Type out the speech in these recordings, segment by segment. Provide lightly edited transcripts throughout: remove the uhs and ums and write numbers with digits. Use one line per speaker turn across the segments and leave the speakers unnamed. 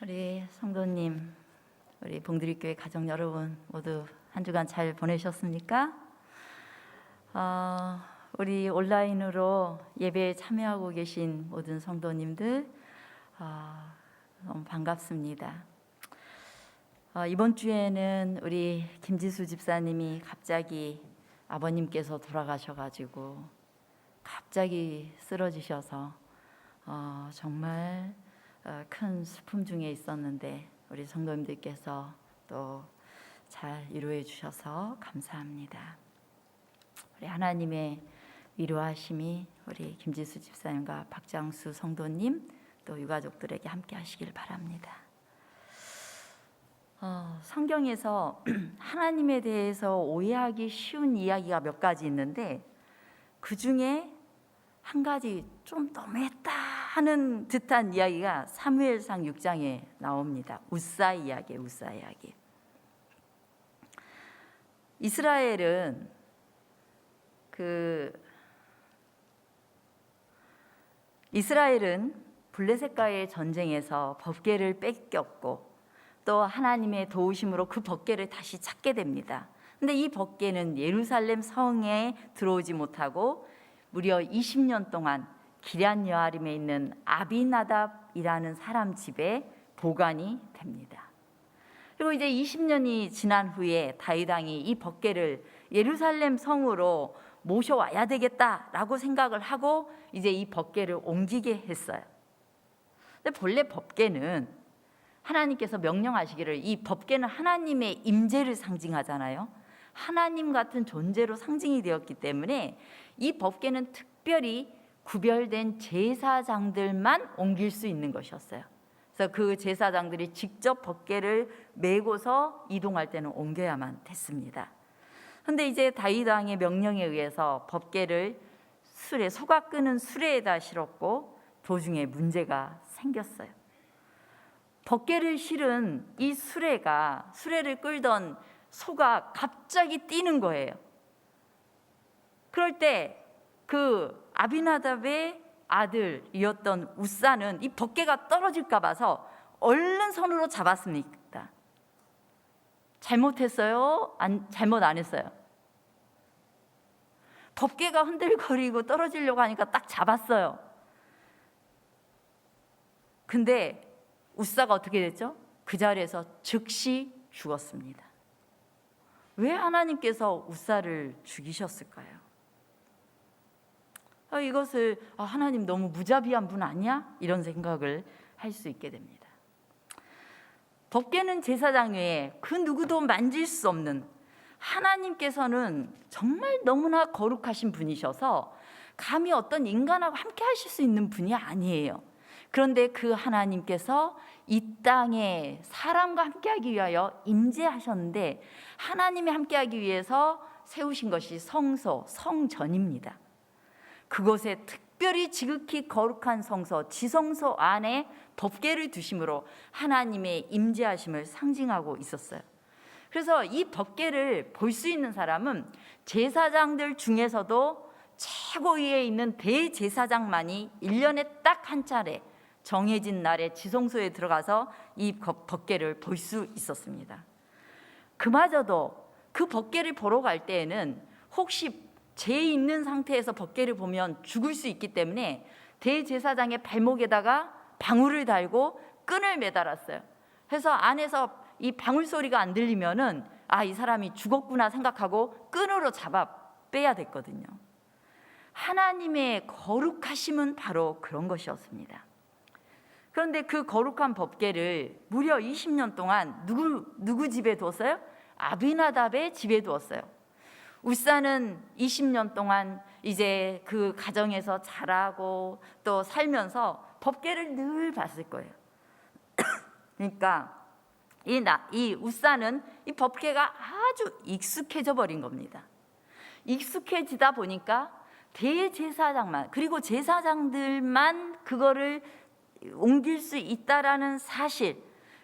우리 성도님, 우리 봉드리교회 가족 여러분 모두 한 주간 잘 보내셨습니까? 우리 온라인으로 예배에 참여하고 계신 모든 성도님들 너무 반갑습니다. 이번 주에는 우리 김지수 집사님이 갑자기 아버님께서 돌아가셔가지고 갑자기 쓰러지셔서 정말 큰 슬픔 중에 있었는데 우리 성도님들께서 또 잘 위로해 주셔서 감사합니다. 우리 하나님의 위로하심이 우리 김지수 집사님과 박장수 성도님 또 유가족들에게 함께 하시길 바랍니다. 성경에서 하나님에 대해서 오해하기 쉬운 이야기가 몇 가지 있는데 그 중에 한 가지 좀 너무했다 하는 듯한 이야기가 사무엘상 6장에 나옵니다. 우사 이야기예요. 우사 이야기. 이스라엘은 블레셋과의 전쟁에서 법궤를 뺏겼고 또 하나님의 도우심으로 그 법궤를 다시 찾게 됩니다. 근데 이 법궤는 예루살렘 성에 들어오지 못하고 무려 20년 동안 기럇 여아림에 있는 아비나답이라는 사람 집에 보관이 됩니다. 그리고 이제 20년이 지난 후에 다윗 왕이 이 법궤를 예루살렘 성으로 모셔와야 되겠다라고 생각을 하고 이제 이 법궤를 옮기게 했어요. 근데 본래 법궤는 하나님께서 명령하시기를 이 법궤는 하나님의 임재를 상징하잖아요. 하나님 같은 존재로 상징이 되었기 때문에 이 법궤는 특별히 구별된 제사장들만 옮길 수 있는 것이었어요. 그래서 그 제사장들이 직접 법궤를 메고서 이동할 때는 옮겨야만 됐습니다. 그런데 이제 다윗 왕의 명령에 의해서 법궤를 소가 끄는 수레에다 실었고 도중에 문제가 생겼어요. 법궤를 실은 이 수레를 끌던 소가 갑자기 뛰는 거예요. 그럴 때 그 아비나답의 아들이었던 우사는 이 법궤가 떨어질까 봐서 얼른 손으로 잡았습니다. 잘못했어요? 잘못 안 했어요? 법궤가 흔들거리고 떨어지려고 하니까 딱 잡았어요. 근데 우사가 어떻게 됐죠? 그 자리에서 즉시 죽었습니다. 왜 하나님께서 우사를 죽이셨을까요? 이것을 하나님 너무 무자비한 분 아니야? 이런 생각을 할 수 있게 됩니다. 법궤는 제사장 외에 그 누구도 만질 수 없는 하나님께서는 정말 너무나 거룩하신 분이셔서 감히 어떤 인간하고 함께 하실 수 있는 분이 아니에요. 그런데 그 하나님께서 이 땅에 사람과 함께하기 위하여 임재하셨는데 하나님이 함께하기 위해서 세우신 것이 성소, 성전입니다. 그곳에 특별히 지극히 거룩한 성소, 지성소 안에 법궤를 두심으로 하나님의 임재하심을 상징하고 있었어요. 그래서 이 법궤를 볼 수 있는 사람은 제사장들 중에서도 최고위에 있는 대제사장만이 1년에 딱 한 차례 정해진 날에 지성소에 들어가서 이 법궤를 볼 수 있었습니다. 그마저도 그 법궤를 보러 갈 때에는 혹시 죄 있는 상태에서 법궤를 보면 죽을 수 있기 때문에 대제사장의 발목에다가 방울을 달고 끈을 매달았어요. 그래서 안에서 이 방울 소리가 안 들리면은 이 사람이 죽었구나 생각하고 끈으로 잡아 빼야 됐거든요. 하나님의 거룩하심은 바로 그런 것이었습니다. 그런데 그 거룩한 법궤를 무려 20년 동안 누구 집에 두었어요? 아비나답의 집에 두었어요. 우사는 20년 동안 이제 그 가정에서 자라고 또 살면서 법궤를 늘 봤을 거예요. 그러니까 이 우사는 이 법궤가 아주 익숙해져 버린 겁니다. 익숙해지다 보니까 대제사장만 그리고 제사장들만 그거를 옮길 수 있다라는 사실,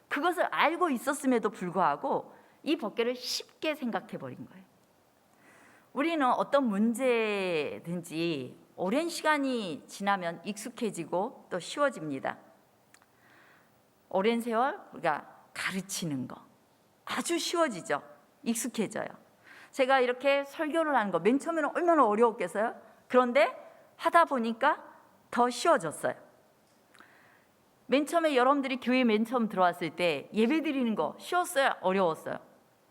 그것을 알고 있었음에도 불구하고 이 법궤를 쉽게 생각해 버린 거예요. 우리는 어떤 문제든지 오랜 시간이 지나면 익숙해지고 또 쉬워집니다. 오랜 세월 우리가 가르치는 거 아주 쉬워지죠. 익숙해져요. 제가 이렇게 설교를 하는 거 맨 처음에는 얼마나 어려웠겠어요? 그런데 하다 보니까 더 쉬워졌어요. 맨 처음에 여러분들이 교회 맨 처음 들어왔을 때 예배 드리는 거 쉬웠어요? 어려웠어요?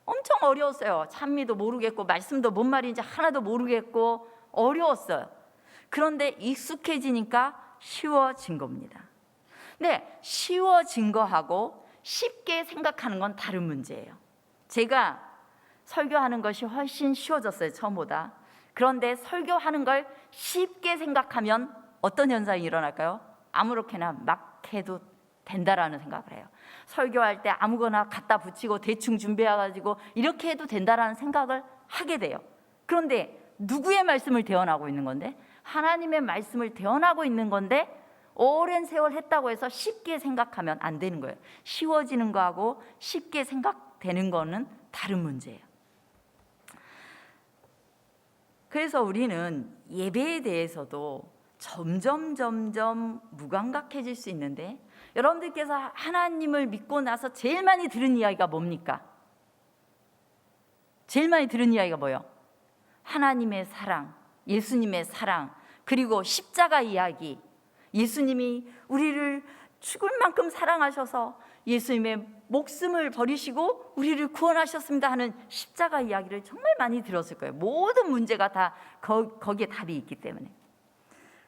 엄청 어려웠어요. 찬미도 모르겠고 말씀도 뭔 말인지 하나도 모르겠고 어려웠어요. 그런데 익숙해지니까 쉬워진 겁니다. 근데 쉬워진 거하고 쉽게 생각하는 건 다른 문제예요. 제가 설교하는 것이 훨씬 쉬워졌어요, 처음보다. 그런데 설교하는 걸 쉽게 생각하면 어떤 현상이 일어날까요? 아무렇게나 막 해도 된다라는 생각을 해요. 설교할 때 아무거나 갖다 붙이고 대충 준비해가지고 이렇게 해도 된다라는 생각을 하게 돼요. 그런데 누구의 말씀을 대언하고 있는 건데? 하나님의 말씀을 대언하고 있는 건데 오랜 세월 했다고 해서 쉽게 생각하면 안 되는 거예요. 쉬워지는 거하고 쉽게 생각되는 거는 다른 문제예요. 그래서 우리는 예배에 대해서도 점점 무감각해질 수 있는데, 여러분들께서 하나님을 믿고 나서 제일 많이 들은 이야기가 뭡니까? 제일 많이 들은 이야기가 뭐예요? 하나님의 사랑, 예수님의 사랑, 그리고 십자가 이야기. 예수님이 우리를 죽을 만큼 사랑하셔서 예수님의 목숨을 버리시고 우리를 구원하셨습니다 하는 십자가 이야기를 정말 많이 들었을 거예요. 모든 문제가 다 거기에 답이 있기 때문에.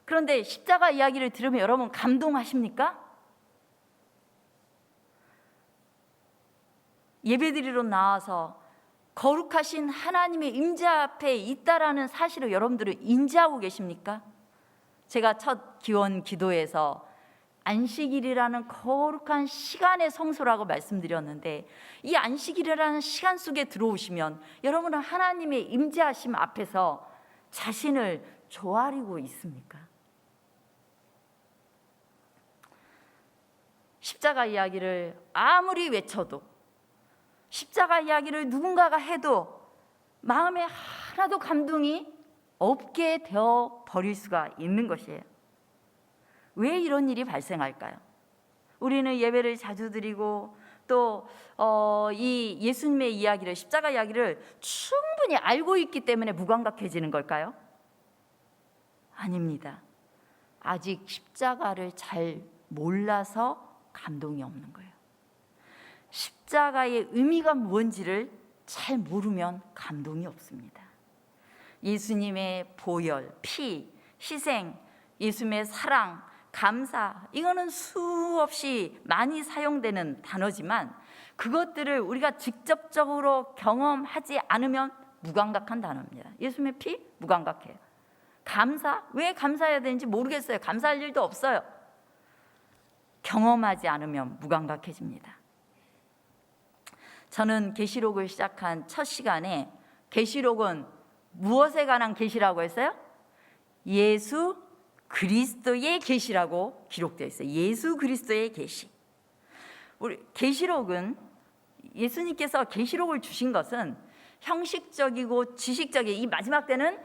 그런데 십자가 이야기를 들으면 여러분 감동하십니까? 예배드리러 나와서 거룩하신 하나님의 임재 앞에 있다라는 사실을 여러분들은 인지하고 계십니까? 제가 첫 기원 기도에서 안식일이라는 거룩한 시간의 성소라고 말씀드렸는데, 이 안식일이라는 시간 속에 들어오시면 여러분은 하나님의 임재하심 앞에서 자신을 조아리고 있습니까? 십자가 이야기를 아무리 외쳐도, 십자가 이야기를 누군가가 해도 마음에 하나도 감동이 없게 되어 버릴 수가 있는 것이에요. 왜 이런 일이 발생할까요? 우리는 예배를 자주 드리고 또 이 예수님의 이야기를, 십자가 이야기를 충분히 알고 있기 때문에 무감각해지는 걸까요? 아닙니다. 아직 십자가를 잘 몰라서 감동이 없는 거예요. 십자가의 의미가 무엇인지를 잘 모르면 감동이 없습니다. 예수님의 보혈, 피, 희생, 예수님의 사랑, 감사, 이거는 수없이 많이 사용되는 단어지만 그것들을 우리가 직접적으로 경험하지 않으면 무감각한 단어입니다. 예수님의 피, 무감각해요. 감사, 왜 감사해야 되는지 모르겠어요. 감사할 일도 없어요. 경험하지 않으면 무감각해집니다. 저는 계시록을 시작한 첫 시간에 계시록은 무엇에 관한 계시라고 했어요? 예수 그리스도의 계시라고 기록되어 있어요. 예수 그리스도의 계시. 우리 계시록은, 예수님께서 계시록을 주신 것은 형식적이고 지식적인, 이 마지막 때는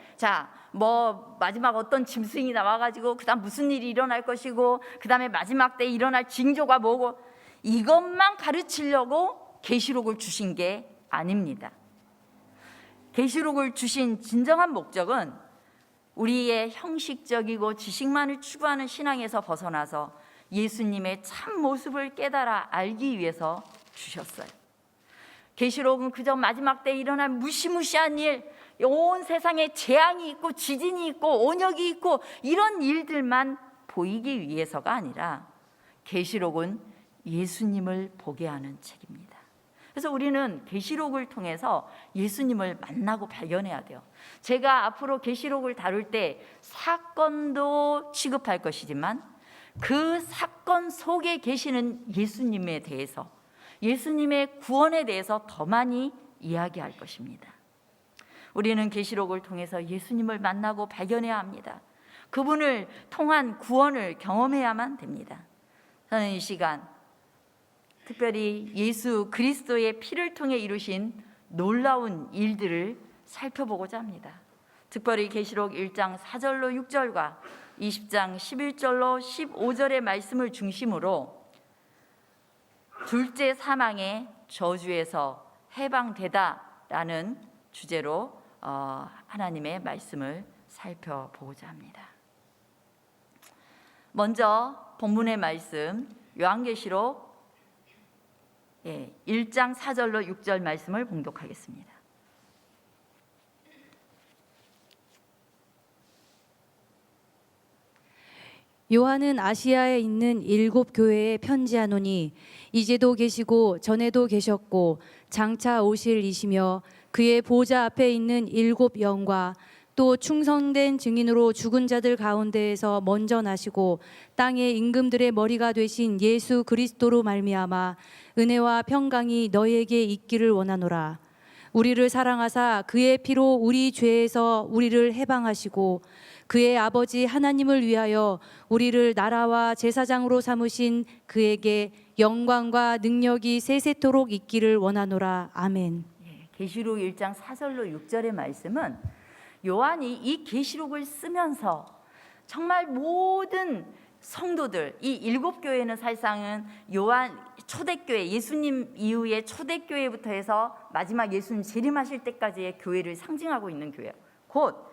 마지막 어떤 짐승이 나와가지고 그다음 무슨 일이 일어날 것이고 그다음에 마지막 때 일어날 징조가 뭐고, 이것만 가르치려고 계시록을 주신 게 아닙니다. 계시록을 주신 진정한 목적은 우리의 형식적이고 지식만을 추구하는 신앙에서 벗어나서 예수님의 참 모습을 깨달아 알기 위해서 주셨어요. 계시록은 그저 마지막 때 일어날 무시무시한 일, 온 세상에 재앙이 있고 지진이 있고 온역이 있고 이런 일들만 보이기 위해서가 아니라 계시록은 예수님을 보게 하는 책입니다. 그래서 우리는 계시록을 통해서 예수님을 만나고 발견해야 돼요. 제가 앞으로 계시록을 다룰 때 사건도 취급할 것이지만 그 사건 속에 계시는 예수님에 대해서, 예수님의 구원에 대해서 더 많이 이야기할 것입니다. 우리는 계시록을 통해서 예수님을 만나고 발견해야 합니다. 그분을 통한 구원을 경험해야만 됩니다. 저는 이 시간 특별히 예수 그리스도의 피를 통해 이루신 놀라운 일들을 살펴보고자 합니다. 특별히 계시록 1장 4절로 6절과 20장 11절로 15절의 말씀을 중심으로 둘째 사망의 저주에서 해방되다라는 주제로 하나님의 말씀을 살펴보고자 합니다. 먼저 본문의 말씀 요한계시록 1장 4절로 6절 말씀을 봉독하겠습니다.
요한은 아시아에 있는 7 교회에 편지하노니 이제도 계시고 전에도 계셨고 장차 오실 이시며 그의 보좌 앞에 있는 7 영과 또 충성된 증인으로 죽은 자들 가운데에서 먼저 나시고 땅의 임금들의 머리가 되신 예수 그리스도로 말미암아 은혜와 평강이 너희에게 있기를 원하노라. 우리를 사랑하사 그의 피로 우리 죄에서 우리를 해방하시고 그의 아버지 하나님을 위하여 우리를 나라와 제사장으로 삼으신 그에게 영광과 능력이 세세토록 있기를 원하노라. 아멘.
계시록 1장 4절로 6절의 말씀은 요한이 이 계시록을 쓰면서 정말 모든 성도들, 이 7 교회는 사실상은 요한 초대교회, 예수님 이후의 초대교회부터 해서 마지막 예수님 재림하실 때까지의 교회를 상징하고 있는 교회예요. 곧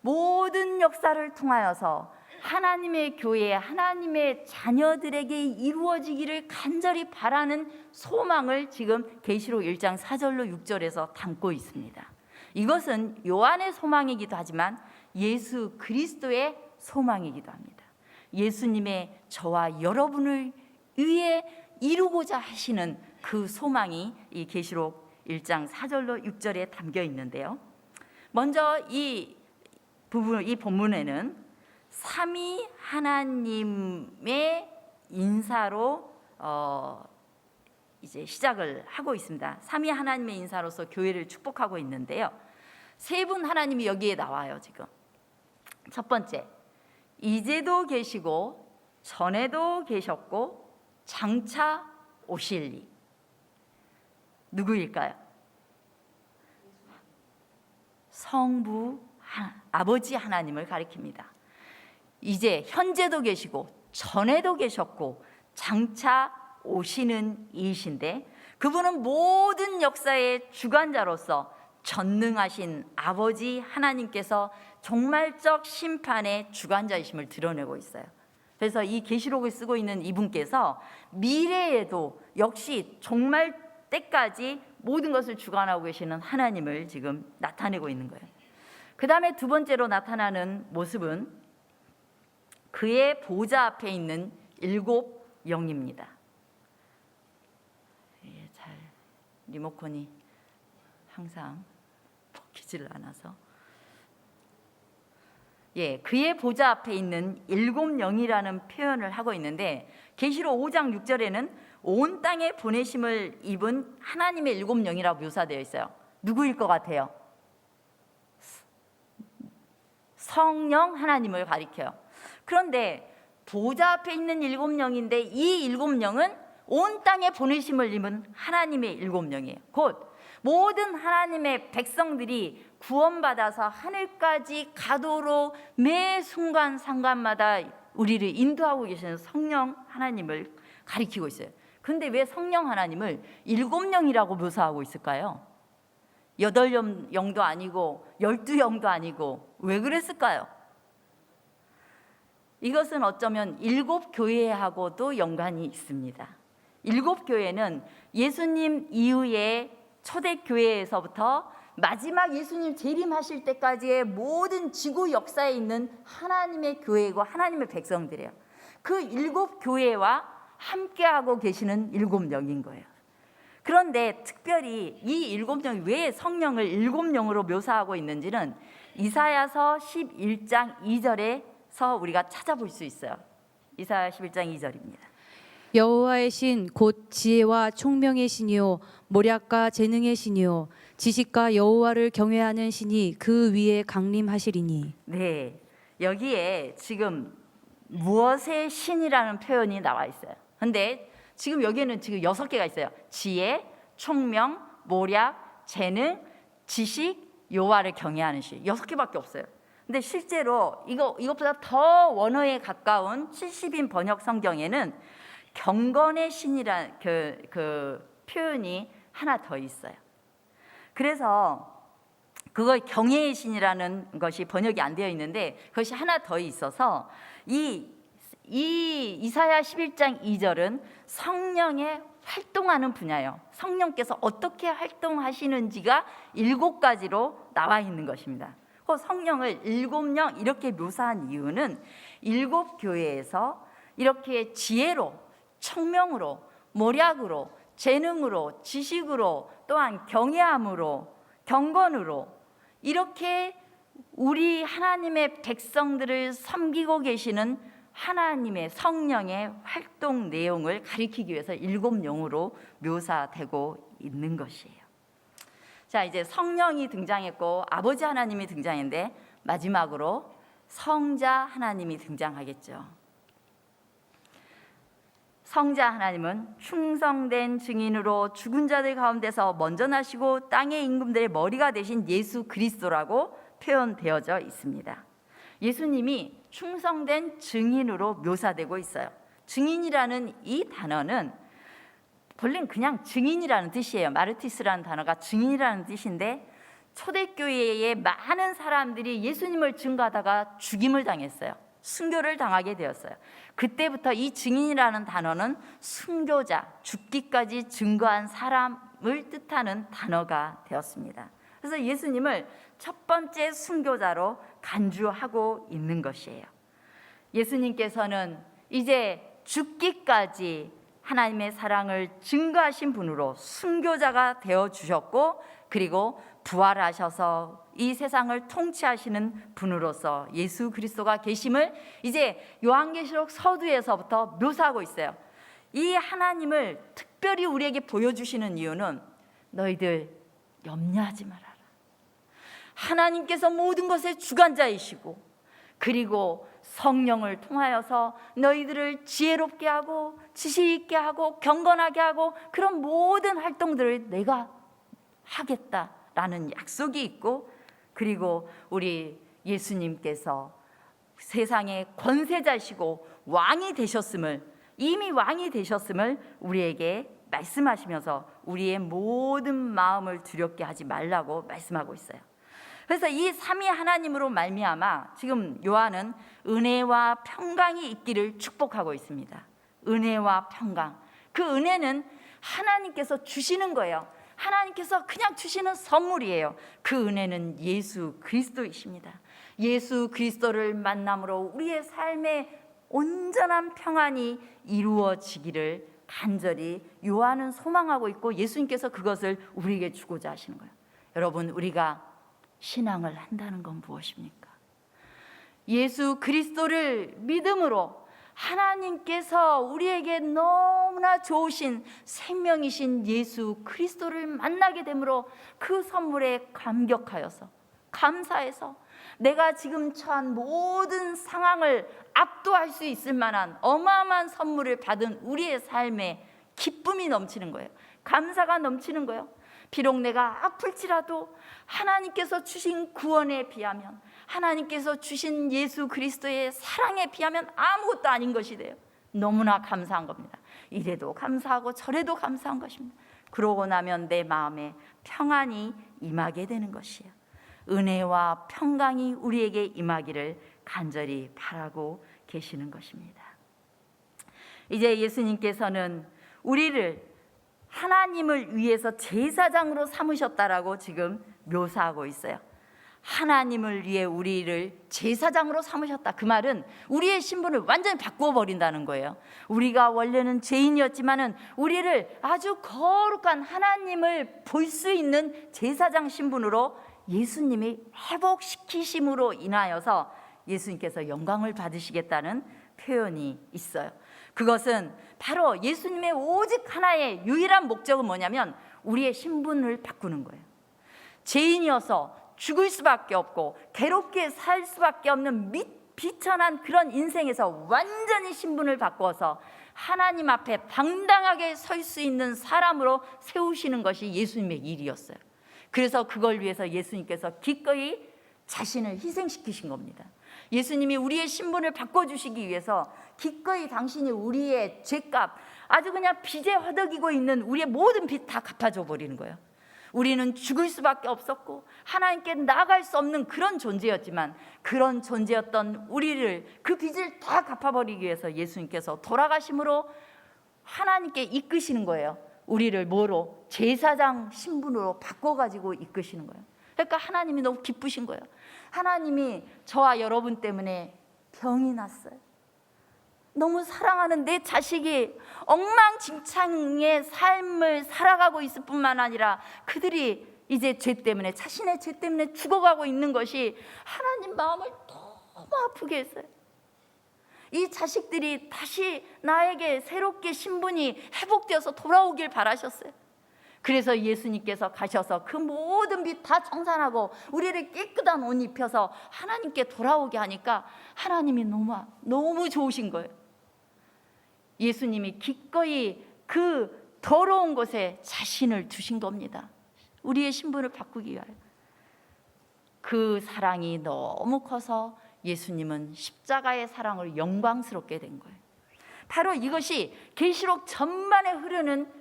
모든 역사를 통하여서 하나님의 교회, 하나님의 자녀들에게 이루어지기를 간절히 바라는 소망을 지금 계시록 1장 4절로 6절에서 담고 있습니다. 이것은 요한의 소망이기도 하지만 예수 그리스도의 소망이기도 합니다. 예수님의 저와 여러분을 위해 이루고자 하시는 그 소망이 이 계시록 1장 4절로 6절에 담겨 있는데요. 먼저 이 본문에는 삼위 하나님의 인사로 이제 시작을 하고 있습니다. 삼위 하나님의 인사로서 교회를 축복하고 있는데요. 세 분 하나님이 여기에 나와요. 지금 첫 번째, 이제도 계시고 전에도 계셨고 장차 오실 이 누구일까요? 성부 아버지 하나님을 가리킵니다. 이제 현재도 계시고 전에도 계셨고 장차 오시는 이이신데 그분은 모든 역사의 주관자로서 전능하신 아버지 하나님께서 종말적 심판의 주관자이심을 드러내고 있어요. 그래서 이 계시록을 쓰고 있는 이분께서 미래에도 역시 종말 때까지 모든 것을 주관하고 계시는 하나님을 지금 나타내고 있는 거예요. 그 다음에 두 번째로 나타나는 모습은 그의 보좌 앞에 있는 7 영입니다. 잘 리모컨이 항상 먹히질 않아서 그의 보좌 앞에 있는 7 영이라는 표현을 하고 있는데 계시록 5장 6절에는 온 땅에 보내심을 입은 하나님의 7 영이라고 묘사되어 있어요. 누구일 것 같아요? 성령 하나님을 가리켜요. 그런데 보좌 앞에 있는 7 영인데 이 7 영은 온 땅에 보내심을 입은 하나님의 7 영이에요. 곧 모든 하나님의 백성들이 구원받아서 하늘까지 가도록 매 순간 상간마다 우리를 인도하고 계시는 성령 하나님을 가리키고 있어요. 그런데 왜 성령 하나님을 7 영이라고 묘사하고 있을까요? 8 영도 아니고 12 영도 아니고 왜 그랬을까요? 이것은 어쩌면 7 교회하고도 연관이 있습니다. 7 교회는 예수님 이후에 초대교회에서부터 마지막 예수님 재림하실 때까지의 모든 지구 역사에 있는 하나님의 교회고 하나님의 백성들이에요. 그 7 교회와 함께하고 계시는 7 영인 거예요. 그런데 특별히 이 7 영이 왜 성령을 7 영으로 묘사하고 있는지는 이사야서 11장 2절에서 우리가 찾아볼 수 있어요. 이사야 11장 2절입니다.
여호와의 신 곧 지혜와 총명의 신이요 모략과 재능의 신이요 지식과 여호와를 경외하는 신이 그 위에 강림하시리니.
네, 여기에 지금 무엇의 신이라는 표현이 나와 있어요. 근데 지금 여기에는 지금 6개가 있어요. 지혜, 총명, 모략, 재능, 지식, 여호와를 경외하는 신. 6개밖에 없어요. 근데 실제로 이것보다 더 원어에 가까운 70인 번역 성경에는 경건의 신이라는 그 표현이 하나 더 있어요. 그래서 그걸 경외의 신이라는 것이 번역이 안 되어 있는데 그것이 하나 더 있어서 이 이사야 11장 2절은 성령의 활동하는 분야예요. 성령께서 어떻게 활동하시는지가 7가지로 나와 있는 것입니다. 그 성령을 7명 이렇게 묘사한 이유는 7교회에서 이렇게 지혜로, 청명으로, 모략으로, 재능으로, 지식으로, 또한 경외함으로, 경건으로 이렇게 우리 하나님의 백성들을 섬기고 계시는 하나님의 성령의 활동 내용을 가리키기 위해서 7용으로 묘사되고 있는 것이에요. 자, 이제 성령이 등장했고 아버지 하나님이 등장했는데 마지막으로 성자 하나님이 등장하겠죠. 성자 하나님은 충성된 증인으로 죽은 자들 가운데서 먼저 나시고 땅의 임금들의 머리가 되신 예수 그리스도라고 표현되어져 있습니다. 예수님이 충성된 증인으로 묘사되고 있어요. 증인이라는 이 단어는 본래는 그냥 증인이라는 뜻이에요. 마르티스라는 단어가 증인이라는 뜻인데 초대교회의 많은 사람들이 예수님을 증거하다가 죽임을 당했어요. 순교를 당하게 되었어요. 그때부터 이 증인이라는 단어는 순교자, 죽기까지 증거한 사람을 뜻하는 단어가 되었습니다. 그래서 예수님을 첫 번째 순교자로 간주하고 있는 것이에요. 예수님께서는 이제 죽기까지 하나님의 사랑을 증거하신 분으로 순교자가 되어주셨고, 그리고 부활하셔서 이 세상을 통치하시는 분으로서 예수 그리스도가 계심을 이제 요한계시록 서두에서부터 묘사하고 있어요. 이 하나님을 특별히 우리에게 보여주시는 이유는 너희들 염려하지 말아라. 하나님께서 모든 것의 주관자이시고, 그리고 성령을 통하여서 너희들을 지혜롭게 하고 지식 있게 하고 경건하게 하고 그런 모든 활동들을 내가 하겠다라는 약속이 있고, 그리고 우리 예수님께서 세상의 권세자시고 왕이 되셨음을, 이미 왕이 되셨음을 우리에게 말씀하시면서 우리의 모든 마음을 두렵게 하지 말라고 말씀하고 있어요. 그래서 이 삼위 하나님으로 말미암아 지금 요한은 은혜와 평강이 있기를 축복하고 있습니다. 은혜와 평강, 그 은혜는 하나님께서 주시는 거예요. 하나님께서 그냥 주시는 선물이에요. 그 은혜는 예수 그리스도이십니다. 예수 그리스도를 만남으로 우리의 삶에 온전한 평안이 이루어지기를 간절히 요한은 소망하고 있고, 예수님께서 그것을 우리에게 주고자 하시는 거예요. 여러분, 우리가 신앙을 한다는 건 무엇입니까? 예수 그리스도를 믿음으로 하나님께서 우리에게 너무나 좋으신 생명이신 예수 그리스도를 만나게 되므로 그 선물에 감격하여서, 감사해서 내가 지금 처한 모든 상황을 압도할 수 있을 만한 어마어마한 선물을 받은 우리의 삶에 기쁨이 넘치는 거예요. 감사가 넘치는 거예요. 비록 내가 아플지라도 하나님께서 주신 구원에 비하면, 하나님께서 주신 예수 그리스도의 사랑에 비하면 아무것도 아닌 것이 돼요. 너무나 감사한 겁니다. 이래도 감사하고 저래도 감사한 것입니다. 그러고 나면 내 마음에 평안이 임하게 되는 것이에요. 은혜와 평강이 우리에게 임하기를 간절히 바라고 계시는 것입니다. 이제 예수님께서는 우리를 하나님을 위해서 제사장으로 삼으셨다라고 지금 묘사하고 있어요. 하나님을 위해 우리를 제사장으로 삼으셨다. 그 말은 우리의 신분을 완전히 바꾸어 버린다는 거예요. 우리가 원래는 죄인이었지만은 우리를 아주 거룩한 하나님을 볼 수 있는 제사장 신분으로 예수님이 회복시키심으로 인하여서 예수님께서 영광을 받으시겠다는 표현이 있어요. 그것은 바로 예수님의 오직 하나의 유일한 목적은 뭐냐면 우리의 신분을 바꾸는 거예요. 죄인이어서 죽을 수밖에 없고 괴롭게 살 수밖에 없는 비천한 그런 인생에서 완전히 신분을 바꿔서 하나님 앞에 당당하게 설 수 있는 사람으로 세우시는 것이 예수님의 일이었어요. 그래서 그걸 위해서 예수님께서 기꺼이 자신을 희생시키신 겁니다. 예수님이 우리의 신분을 바꿔주시기 위해서 기꺼이 당신이 우리의 죄값, 아주 그냥 빚에 허덕이고 있는 우리의 모든 빚 다 갚아줘 버리는 거예요. 우리는 죽을 수밖에 없었고 하나님께 나아갈 수 없는 그런 존재였지만, 그런 존재였던 우리를, 그 빚을 다 갚아버리기 위해서 예수님께서 돌아가심으로 하나님께 이끄시는 거예요. 우리를 뭐로? 제사장 신분으로 바꿔가지고 이끄시는 거예요. 그러니까 하나님이 너무 기쁘신 거예요. 하나님이 저와 여러분 때문에 병이 났어요. 너무 사랑하는 내 자식이 엉망진창의 삶을 살아가고 있을 뿐만 아니라 그들이 이제 죄 때문에, 자신의 죄 때문에 죽어가고 있는 것이 하나님 마음을 너무 아프게 했어요. 이 자식들이 다시 나에게 새롭게 신분이 회복되어서 돌아오길 바라셨어요. 그래서 예수님께서 가셔서 그 모든 빚 다 청산하고 우리를 깨끗한 옷 입혀서 하나님께 돌아오게 하니까 하나님이 너무 좋으신 거예요. 예수님이 기꺼이 그 더러운 곳에 자신을 두신 겁니다. 우리의 신분을 바꾸기 위하여. 그 사랑이 너무 커서 예수님은 십자가의 사랑을 영광스럽게 된 거예요. 바로 이것이 계시록 전반에 흐르는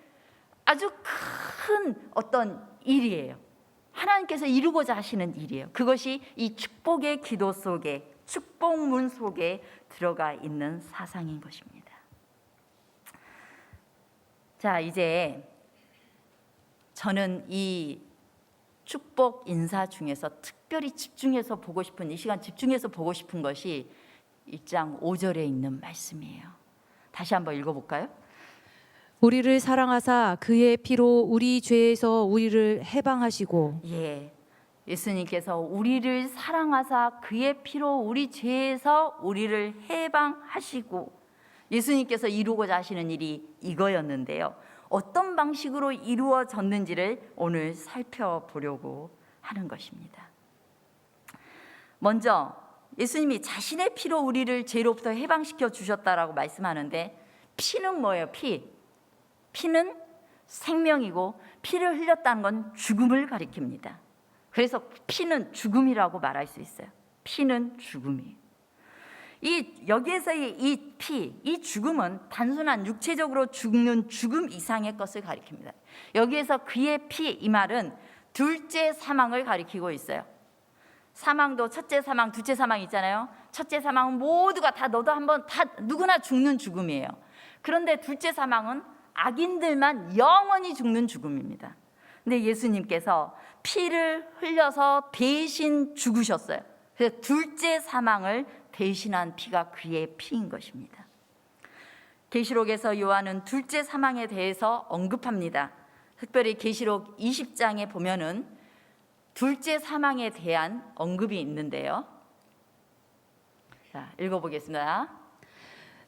아주 큰 어떤 일이에요. 하나님께서 이루고자 하시는 일이에요. 그것이 이 축복의 기도 속에, 축복문 속에 들어가 있는 사상인 것입니다. 자, 이제 저는 이 축복 인사 중에서 특별히 집중해서 보고 싶은, 이 시간 집중해서 보고 싶은 것이 1장 5절에 있는 말씀이에요. 다시 한번 읽어볼까요?
우리를 사랑하사 그의 피로 우리 죄에서 우리를 해방하시고.
예수님께서 우리를 사랑하사 그의 피로 우리 죄에서 우리를 해방하시고, 예수님께서 이루고자 하시는 일이 이거였는데요. 어떤 방식으로 이루어졌는지를 오늘 살펴보려고 하는 것입니다. 먼저 예수님이 자신의 피로 우리를 죄로부터 해방시켜 주셨다라고 말씀하는데, 피는 뭐예요? 피는 생명이고 피를 흘렸다는 건 죽음을 가리킵니다. 그래서 피는 죽음이라고 말할 수 있어요. 피는 죽음이에요. 여기에서의 이 죽음은 단순한 육체적으로 죽는 죽음 이상의 것을 가리킵니다. 여기에서 그의 피, 이 말은 둘째 사망을 가리키고 있어요. 사망도 첫째 사망, 둘째 사망 있잖아요. 첫째 사망은 모두가 다 너도 한번 다 누구나 죽는 죽음이에요. 그런데 둘째 사망은 악인들만 영원히 죽는 죽음입니다. 근데 예수님께서 피를 흘려서 대신 죽으셨어요. 그래서 둘째 사망을 대신한 피가 그의 피인 것입니다. 계시록에서 요한은 둘째 사망에 대해서 언급합니다. 특별히 계시록 20장에 보면은 둘째 사망에 대한 언급이 있는데요. 자, 읽어보겠습니다.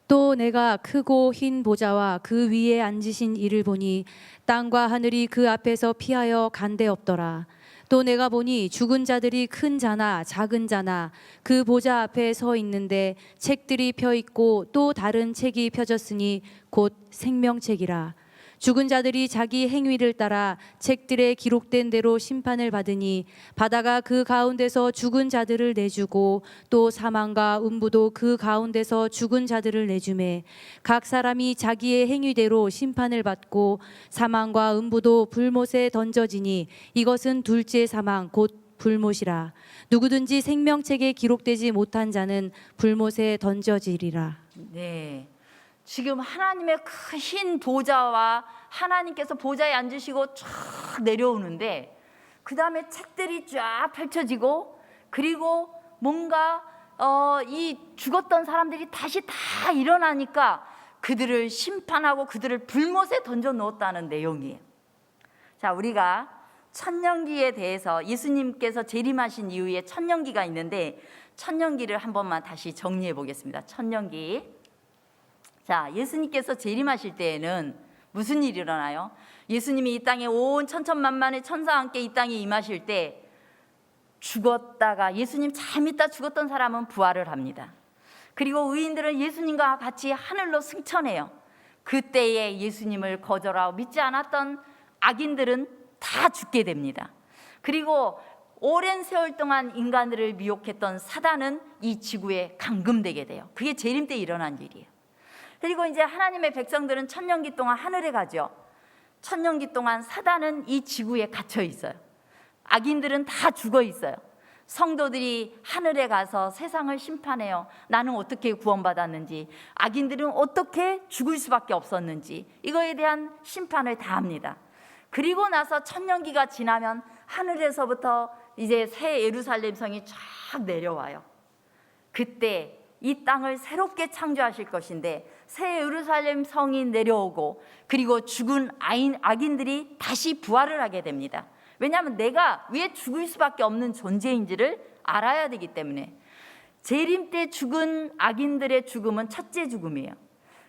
또 내가 크고 흰 보좌와 그 위에 앉으신 이를 보니 땅과 하늘이 그 앞에서 피하여 간데 없더라. 또 내가 보니 죽은 자들이 큰 자나 작은 자나 그 보좌 앞에 서 있는데 책들이 펴 있고 또 다른 책이 펴졌으니 곧 생명책이라. 죽은 자들이 자기 행위를 따라 책들에 기록된 대로 심판을 받으니 바다가 그 가운데서 죽은 자들을 내주고 또 사망과 음부도 그 가운데서 죽은 자들을 내주매 각 사람이 자기의 행위대로 심판을 받고 사망과 음부도 불못에 던져지니 이것은 둘째 사망 곧 불못이라. 누구든지 생명책에 기록되지 못한 자는 불못에 던져지리라.
네. 지금 하나님의 큰 흰 보좌와 하나님께서 보좌에 앉으시고 쫙 내려오는데, 그 다음에 책들이 쫙 펼쳐지고, 그리고 뭔가 이 죽었던 사람들이 다시 다 일어나니까 그들을 심판하고 그들을 불못에 던져 넣었다는 내용이에요. 자, 우리가 천년기에 대해서, 예수님께서 재림하신 이후에 천년기가 있는데 천년기를 한 번만 다시 정리해 보겠습니다. 천년기. 자, 예수님께서 재림하실 때에는 무슨 일이 일어나요? 예수님이 이 땅에 온 천천만만의 천사와 함께 이 땅에 임하실 때 죽었다가, 예수님 잘 믿다 죽었던 사람은 부활을 합니다. 그리고 의인들은 예수님과 같이 하늘로 승천해요. 그때에 예수님을 거절하고 믿지 않았던 악인들은 다 죽게 됩니다. 그리고 오랜 세월 동안 인간들을 미혹했던 사단은 이 지구에 감금되게 돼요. 그게 재림 때 일어난 일이에요. 그리고 이제 하나님의 백성들은 천년기 동안 하늘에 가죠. 천년기 동안 사단은 이 지구에 갇혀 있어요. 악인들은 다 죽어 있어요. 성도들이 하늘에 가서 세상을 심판해요. 나는 어떻게 구원받았는지, 악인들은 어떻게 죽을 수밖에 없었는지, 이거에 대한 심판을 다 합니다. 그리고 나서 천년기가 지나면 하늘에서부터 이제 새 예루살렘 성이 쫙 내려와요. 그때 이 땅을 새롭게 창조하실 것인데, 새 예루살렘 성이 내려오고, 그리고 죽은 악인들이 다시 부활을 하게 됩니다. 왜냐하면 내가 왜 죽을 수밖에 없는 존재인지를 알아야 되기 때문에. 재림 때 죽은 악인들의 죽음은 첫째 죽음이에요.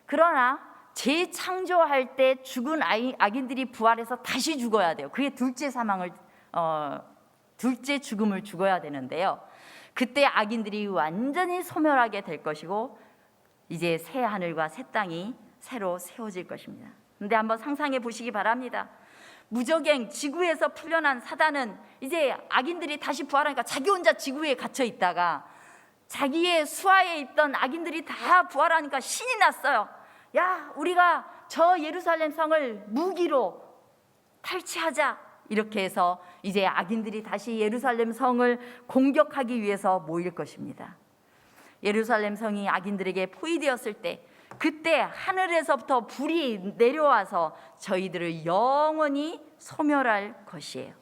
그러나 재창조할 때 죽은 악인들이 부활해서 다시 죽어야 돼요. 그게 둘째 죽음을 죽어야 되는데요. 그때 악인들이 완전히 소멸하게 될 것이고, 이제 새 하늘과 새 땅이 새로 세워질 것입니다. 그런데 한번 상상해 보시기 바랍니다. 무적행 지구에서 풀려난 사단은 이제 악인들이 다시 부활하니까 자기 혼자 지구에 갇혀 있다가 자기의 수하에 있던 악인들이 다 부활하니까 신이 났어요. 야, 우리가 저 예루살렘 성을 무기로 탈취하자. 이렇게 해서 이제 악인들이 다시 예루살렘 성을 공격하기 위해서 모일 것입니다. 예루살렘 성이 악인들에게 포위되었을 때, 그때 하늘에서부터 불이 내려와서 저희들을 영원히 소멸할 것이에요.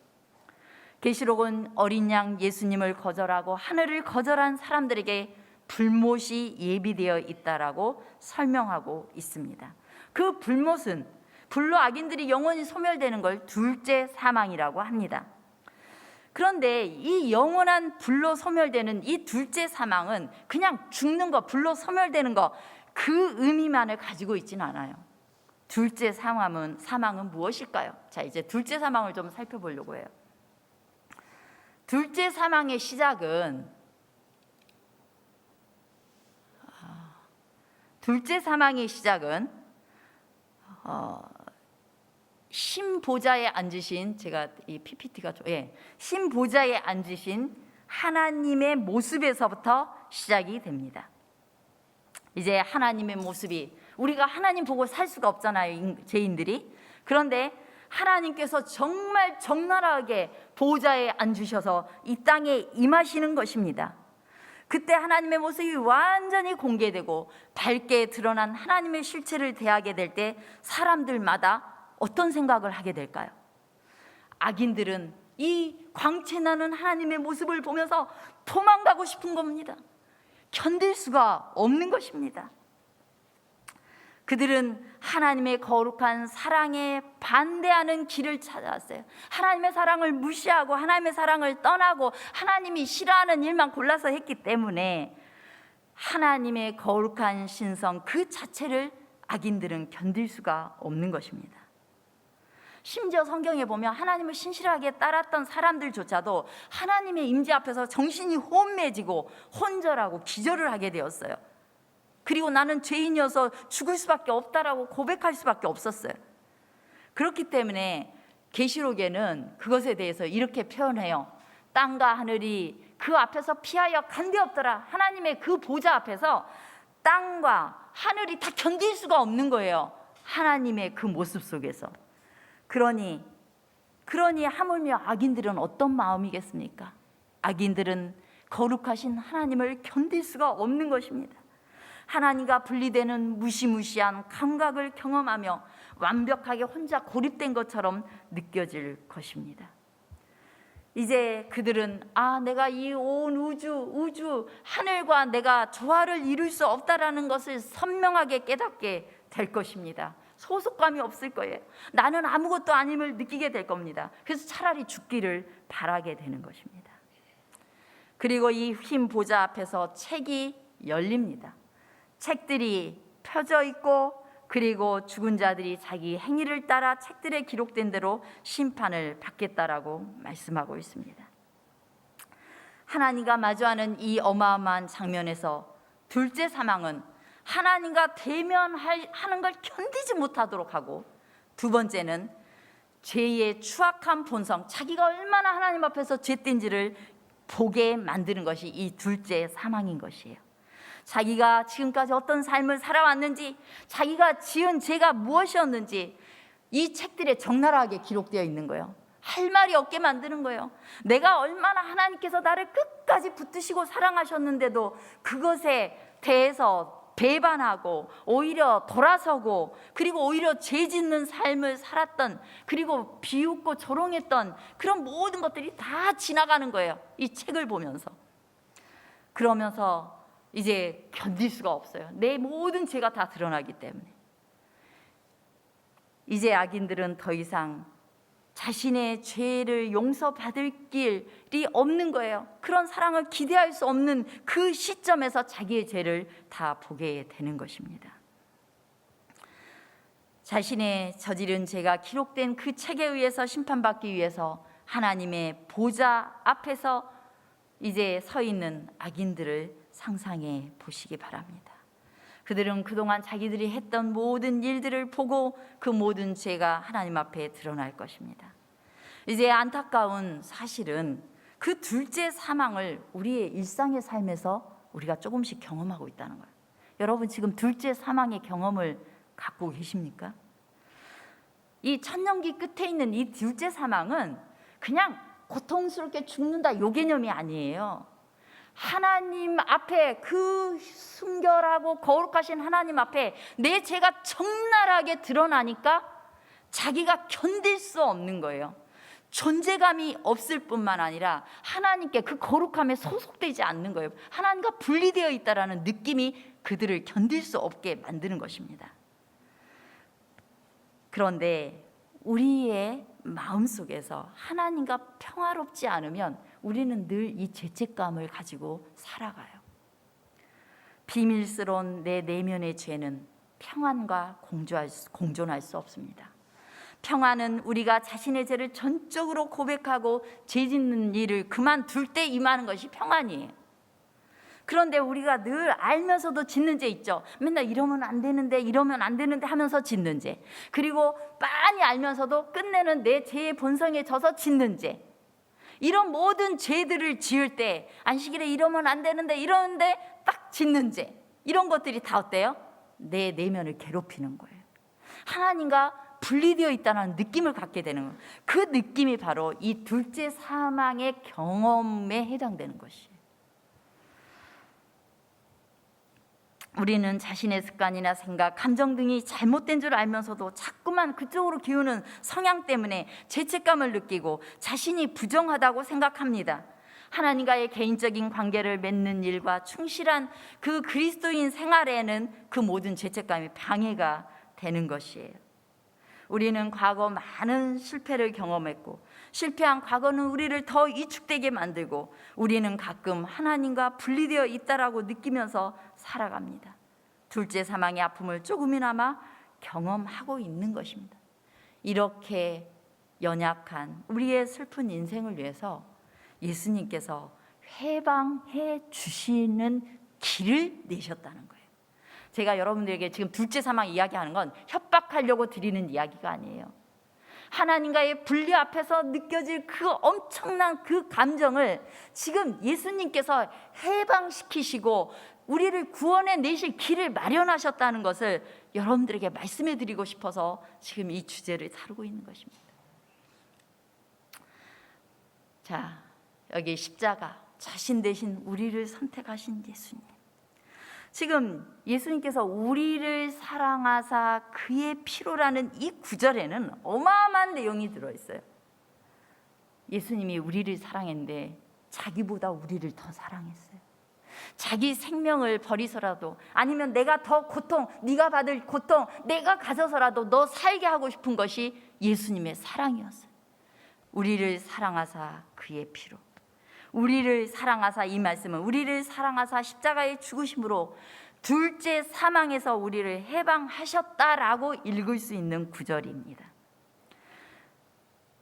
계시록은 어린 양 예수님을 거절하고 하늘을 거절한 사람들에게 불못이 예비되어 있다라고 설명하고 있습니다. 그 불못은 불로 악인들이 영원히 소멸되는 걸 둘째 사망이라고 합니다. 그런데 이 영원한 불로 소멸되는 이 둘째 사망은 그냥 죽는 거, 불로 소멸되는 거, 그 의미만을 가지고 있지는 않아요. 둘째 사망은 무엇일까요? 자, 이제 둘째 사망을 좀 살펴보려고 해요. 둘째 사망의 시작은 신보좌에 앉으신, 제가 이 PPT가 신보좌에 앉으신 하나님의 모습에서부터 시작이 됩니다. 이제 하나님의 모습이, 우리가 하나님 보고 살 수가 없잖아요, 죄인들이. 그런데 하나님께서 정말 적나라하게 보좌에 앉으셔서 이 땅에 임하시는 것입니다. 그때 하나님의 모습이 완전히 공개되고 밝게 드러난 하나님의 실체를 대하게 될 때 사람들마다 어떤 생각을 하게 될까요? 악인들은 이 광채나는 하나님의 모습을 보면서 도망가고 싶은 겁니다. 견딜 수가 없는 것입니다. 그들은 하나님의 거룩한 사랑에 반대하는 길을 찾아왔어요. 하나님의 사랑을 무시하고 하나님의 사랑을 떠나고 하나님이 싫어하는 일만 골라서 했기 때문에 하나님의 거룩한 신성 그 자체를 악인들은 견딜 수가 없는 것입니다. 심지어 성경에 보면 하나님을 신실하게 따랐던 사람들조차도 하나님의 임재 앞에서 정신이 혼미해지고 혼절하고 기절을 하게 되었어요. 그리고 나는 죄인이어서 죽을 수밖에 없다라고 고백할 수밖에 없었어요. 그렇기 때문에 계시록에는 그것에 대해서 이렇게 표현해요. 땅과 하늘이 그 앞에서 피하여 간데없더라. 하나님의 그 보좌 앞에서 땅과 하늘이 다 견딜 수가 없는 거예요. 하나님의 그 모습 속에서. 그러니 하물며 악인들은 어떤 마음이겠습니까? 악인들은 거룩하신 하나님을 견딜 수가 없는 것입니다. 하나님과 분리되는 무시무시한 감각을 경험하며 완벽하게 혼자 고립된 것처럼 느껴질 것입니다. 이제 그들은 내가 이 온 우주 하늘과 내가 조화를 이룰 수 없다라는 것을 선명하게 깨닫게 될 것입니다. 소속감이 없을 거예요. 나는 아무것도 아님을 느끼게 될 겁니다. 그래서 차라리 죽기를 바라게 되는 것입니다. 그리고 이 흰 보좌 앞에서 책이 열립니다. 책들이 펴져 있고, 그리고 죽은 자들이 자기 행위를 따라 책들에 기록된 대로 심판을 받겠다라고 말씀하고 있습니다. 하나님과 마주하는 이 어마어마한 장면에서 둘째 사망은 하나님과 대면하는 걸 견디지 못하도록 하고, 두 번째는 죄의 추악한 본성, 자기가 얼마나 하나님 앞에서 죄된지를 보게 만드는 것이 이 둘째 사망인 것이에요. 자기가 지금까지 어떤 삶을 살아왔는지, 자기가 지은 죄가 무엇이었는지 이 책들에 적나라하게 기록되어 있는 거예요. 할 말이 없게 만드는 거예요. 내가 얼마나 하나님께서 나를 끝까지 붙드시고 사랑하셨는데도 그것에 대해서 배반하고 오히려 돌아서고, 그리고 오히려 죄 짓는 삶을 살았던, 그리고 비웃고 조롱했던 그런 모든 것들이 다 지나가는 거예요, 이 책을 보면서. 그러면서 이제 견딜 수가 없어요. 내 모든 죄가 다 드러나기 때문에. 이제 악인들은 더 이상 자신의 죄를 용서받을 길이 없는 거예요. 그런 사랑을 기대할 수 없는 그 시점에서 자기의 죄를 다 보게 되는 것입니다. 자신의 저지른 죄가 기록된 그 책에 의해서 심판받기 위해서 하나님의 보좌 앞에서 이제 서 있는 악인들을 상상해 보시기 바랍니다. 그들은 그동안 자기들이 했던 모든 일들을 보고 그 모든 죄가 하나님 앞에 드러날 것입니다. 이제 안타까운 사실은 그 둘째 사망을 우리의 일상의 삶에서 우리가 조금씩 경험하고 있다는 거예요. 여러분, 지금 둘째 사망의 경험을 갖고 계십니까? 이 천년기 끝에 있는 이 둘째 사망은 그냥 고통스럽게 죽는다, 요 개념이 아니에요. 하나님 앞에, 그 순결하고 거룩하신 하나님 앞에 내 죄가 적나라하게 드러나니까 자기가 견딜 수 없는 거예요. 존재감이 없을 뿐만 아니라 하나님께 그 거룩함에 소속되지 않는 거예요. 하나님과 분리되어 있다라는 느낌이 그들을 견딜 수 없게 만드는 것입니다. 그런데 우리의 마음속에서 하나님과 평화롭지 않으면 우리는 늘 이 죄책감을 가지고 살아가요. 비밀스러운 내 내면의 죄는 평안과 공존할 수 없습니다. 평안은 우리가 자신의 죄를 전적으로 고백하고 죄 짓는 일을 그만둘 때 임하는 것이 평안이에요. 그런데 우리가 늘 알면서도 짓는 죄 있죠. 맨날 이러면 안 되는데, 이러면 안 되는데 하면서 짓는 죄. 그리고 빤히 알면서도 끝내는 내 죄의 본성에 져서 짓는 죄. 이런 모든 죄들을 지을 때 안식일에 이러면 안 되는데, 이러는데 딱 짓는 죄. 이런 것들이 다 어때요? 내 내면을 괴롭히는 거예요. 하나님과 분리되어 있다는 느낌을 갖게 되는 거예요. 그 느낌이 바로 이 둘째 사망의 경험에 해당되는 것이에요. 우리는 자신의 습관이나 생각, 감정 등이 잘못된 줄 알면서도 자꾸만 그쪽으로 기우는 성향 때문에 죄책감을 느끼고 자신이 부정하다고 생각합니다. 하나님과의 개인적인 관계를 맺는 일과 충실한 그 그리스도인 생활에는 그 모든 죄책감이 방해가 되는 것이에요. 우리는 과거 많은 실패를 경험했고, 실패한 과거는 우리를 더 위축되게 만들고, 우리는 가끔 하나님과 분리되어 있다라고 느끼면서 살아갑니다. 둘째 사망의 아픔을 조금이나마 경험하고 있는 것입니다. 이렇게 연약한 우리의 슬픈 인생을 위해서 예수님께서 해방해 주시는 길을 내셨다는 거예요. 제가 여러분들에게 지금 둘째 사망 이야기하는 건 협박하려고 드리는 이야기가 아니에요. 하나님과의 분리 앞에서 느껴질 그 엄청난 그 감정을 지금 예수님께서 해방시키시고 우리를 구원해 내실 길을 마련하셨다는 것을 여러분들에게 말씀해 드리고 싶어서 지금 이 주제를 다루고 있는 것입니다. 자, 여기 십자가, 자신 대신 우리를 선택하신 예수님. 지금 예수님께서 우리를 사랑하사 그의 피로라는 이 구절에는 어마어마한 내용이 들어있어요. 예수님이 우리를 사랑했는데 자기보다 우리를 더 사랑했어요. 자기 생명을 버리서라도, 아니면 내가 더 고통, 네가 받을 고통 내가 가져서라도 너 살게 하고 싶은 것이 예수님의 사랑이었어요. 우리를 사랑하사 그의 피로, 우리를 사랑하사, 이 말씀은 우리를 사랑하사 십자가의 죽으심으로 둘째 사망에서 우리를 해방하셨다라고 읽을 수 있는 구절입니다.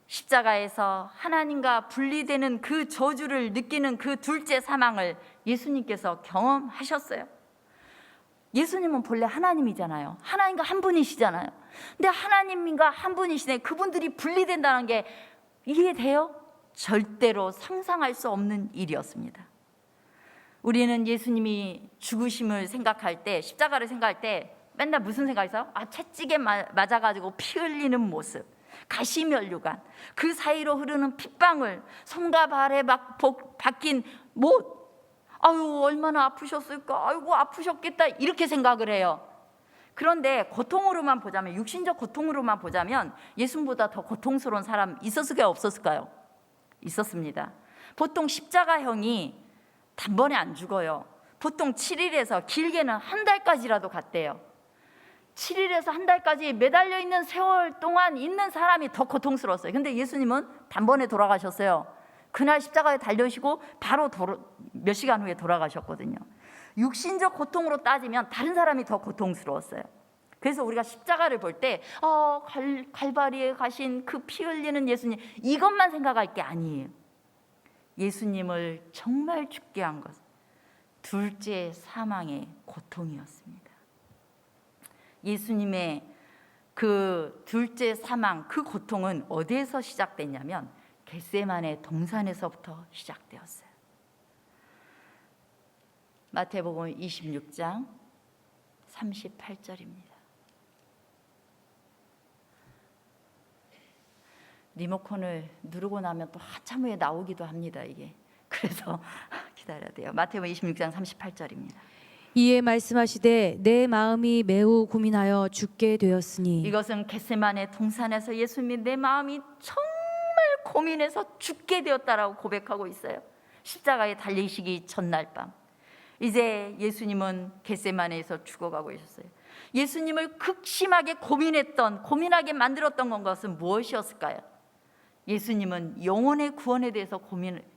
십자가에서 하나님과 분리되는 그 저주를 느끼는 그 둘째 사망을 예수님께서 경험하셨어요. 예수님은 본래 하나님이잖아요. 하나님과 한 분이시잖아요. 근데 하나님과 한 분이시네, 그분들이 분리된다는 게 이해돼요? 절대로 상상할 수 없는 일이었습니다. 우리는 예수님이 죽으심을 생각할 때, 십자가를 생각할 때 맨날 무슨 생각이죠? 채찍에 맞아가지고 피 흘리는 모습, 가시면류관, 그 사이로 흐르는 핏방울, 손과 발에 막 박힌 못, 아유 얼마나 아프셨을까, 아이고 아프셨겠다, 이렇게 생각을 해요. 그런데 고통으로만 보자면, 육신적 고통으로만 보자면 예수님보다 더 고통스러운 사람 있었을까요, 없었을까요? 있었습니다. 보통 십자가형이 단번에 안 죽어요. 보통 7일에서 길게는 한 달까지라도 갔대요. 7일에서 한 달까지 매달려 있는 세월 동안 있는 사람이 더 고통스러웠어요. 근데 예수님은 단번에 돌아가셨어요. 그날 십자가에 달려시고 바로 몇 시간 후에 돌아가셨거든요. 육신적 고통으로 따지면 다른 사람이 더 고통스러웠어요. 그래서 우리가 십자가를 볼 때 갈바리에 가신 그 피 흘리는 예수님, 이것만 생각할 게 아니에요. 예수님을 정말 죽게 한 것, 둘째 사망의 고통이었습니다. 예수님의 그 둘째 사망, 그 고통은 어디에서 시작됐냐면 겟세마네 동산에서부터 시작되었어요. 마태복음 26장 38절입니다. 리모컨을 누르고 나면 또 한참 후에 나오기도 합니다, 이게. 그래서 기다려야 돼요. 마태복음 26장 38절입니다.
이에 말씀하시되 내 마음이 매우 고민하여 죽게 되었으니.
이것은 겟세마네 동산에서 예수님이 내 마음이 정말 고민해서 죽게 되었다라고 고백하고 있어요. 십자가에 달리시기 전날 밤, 이제 예수님은 겟세마네에서 죽어가고 계셨어요. 예수님을 극심하게 고민하게 만들었던 것은 무엇이었을까요? 예수님은 영혼의 구원에 대해서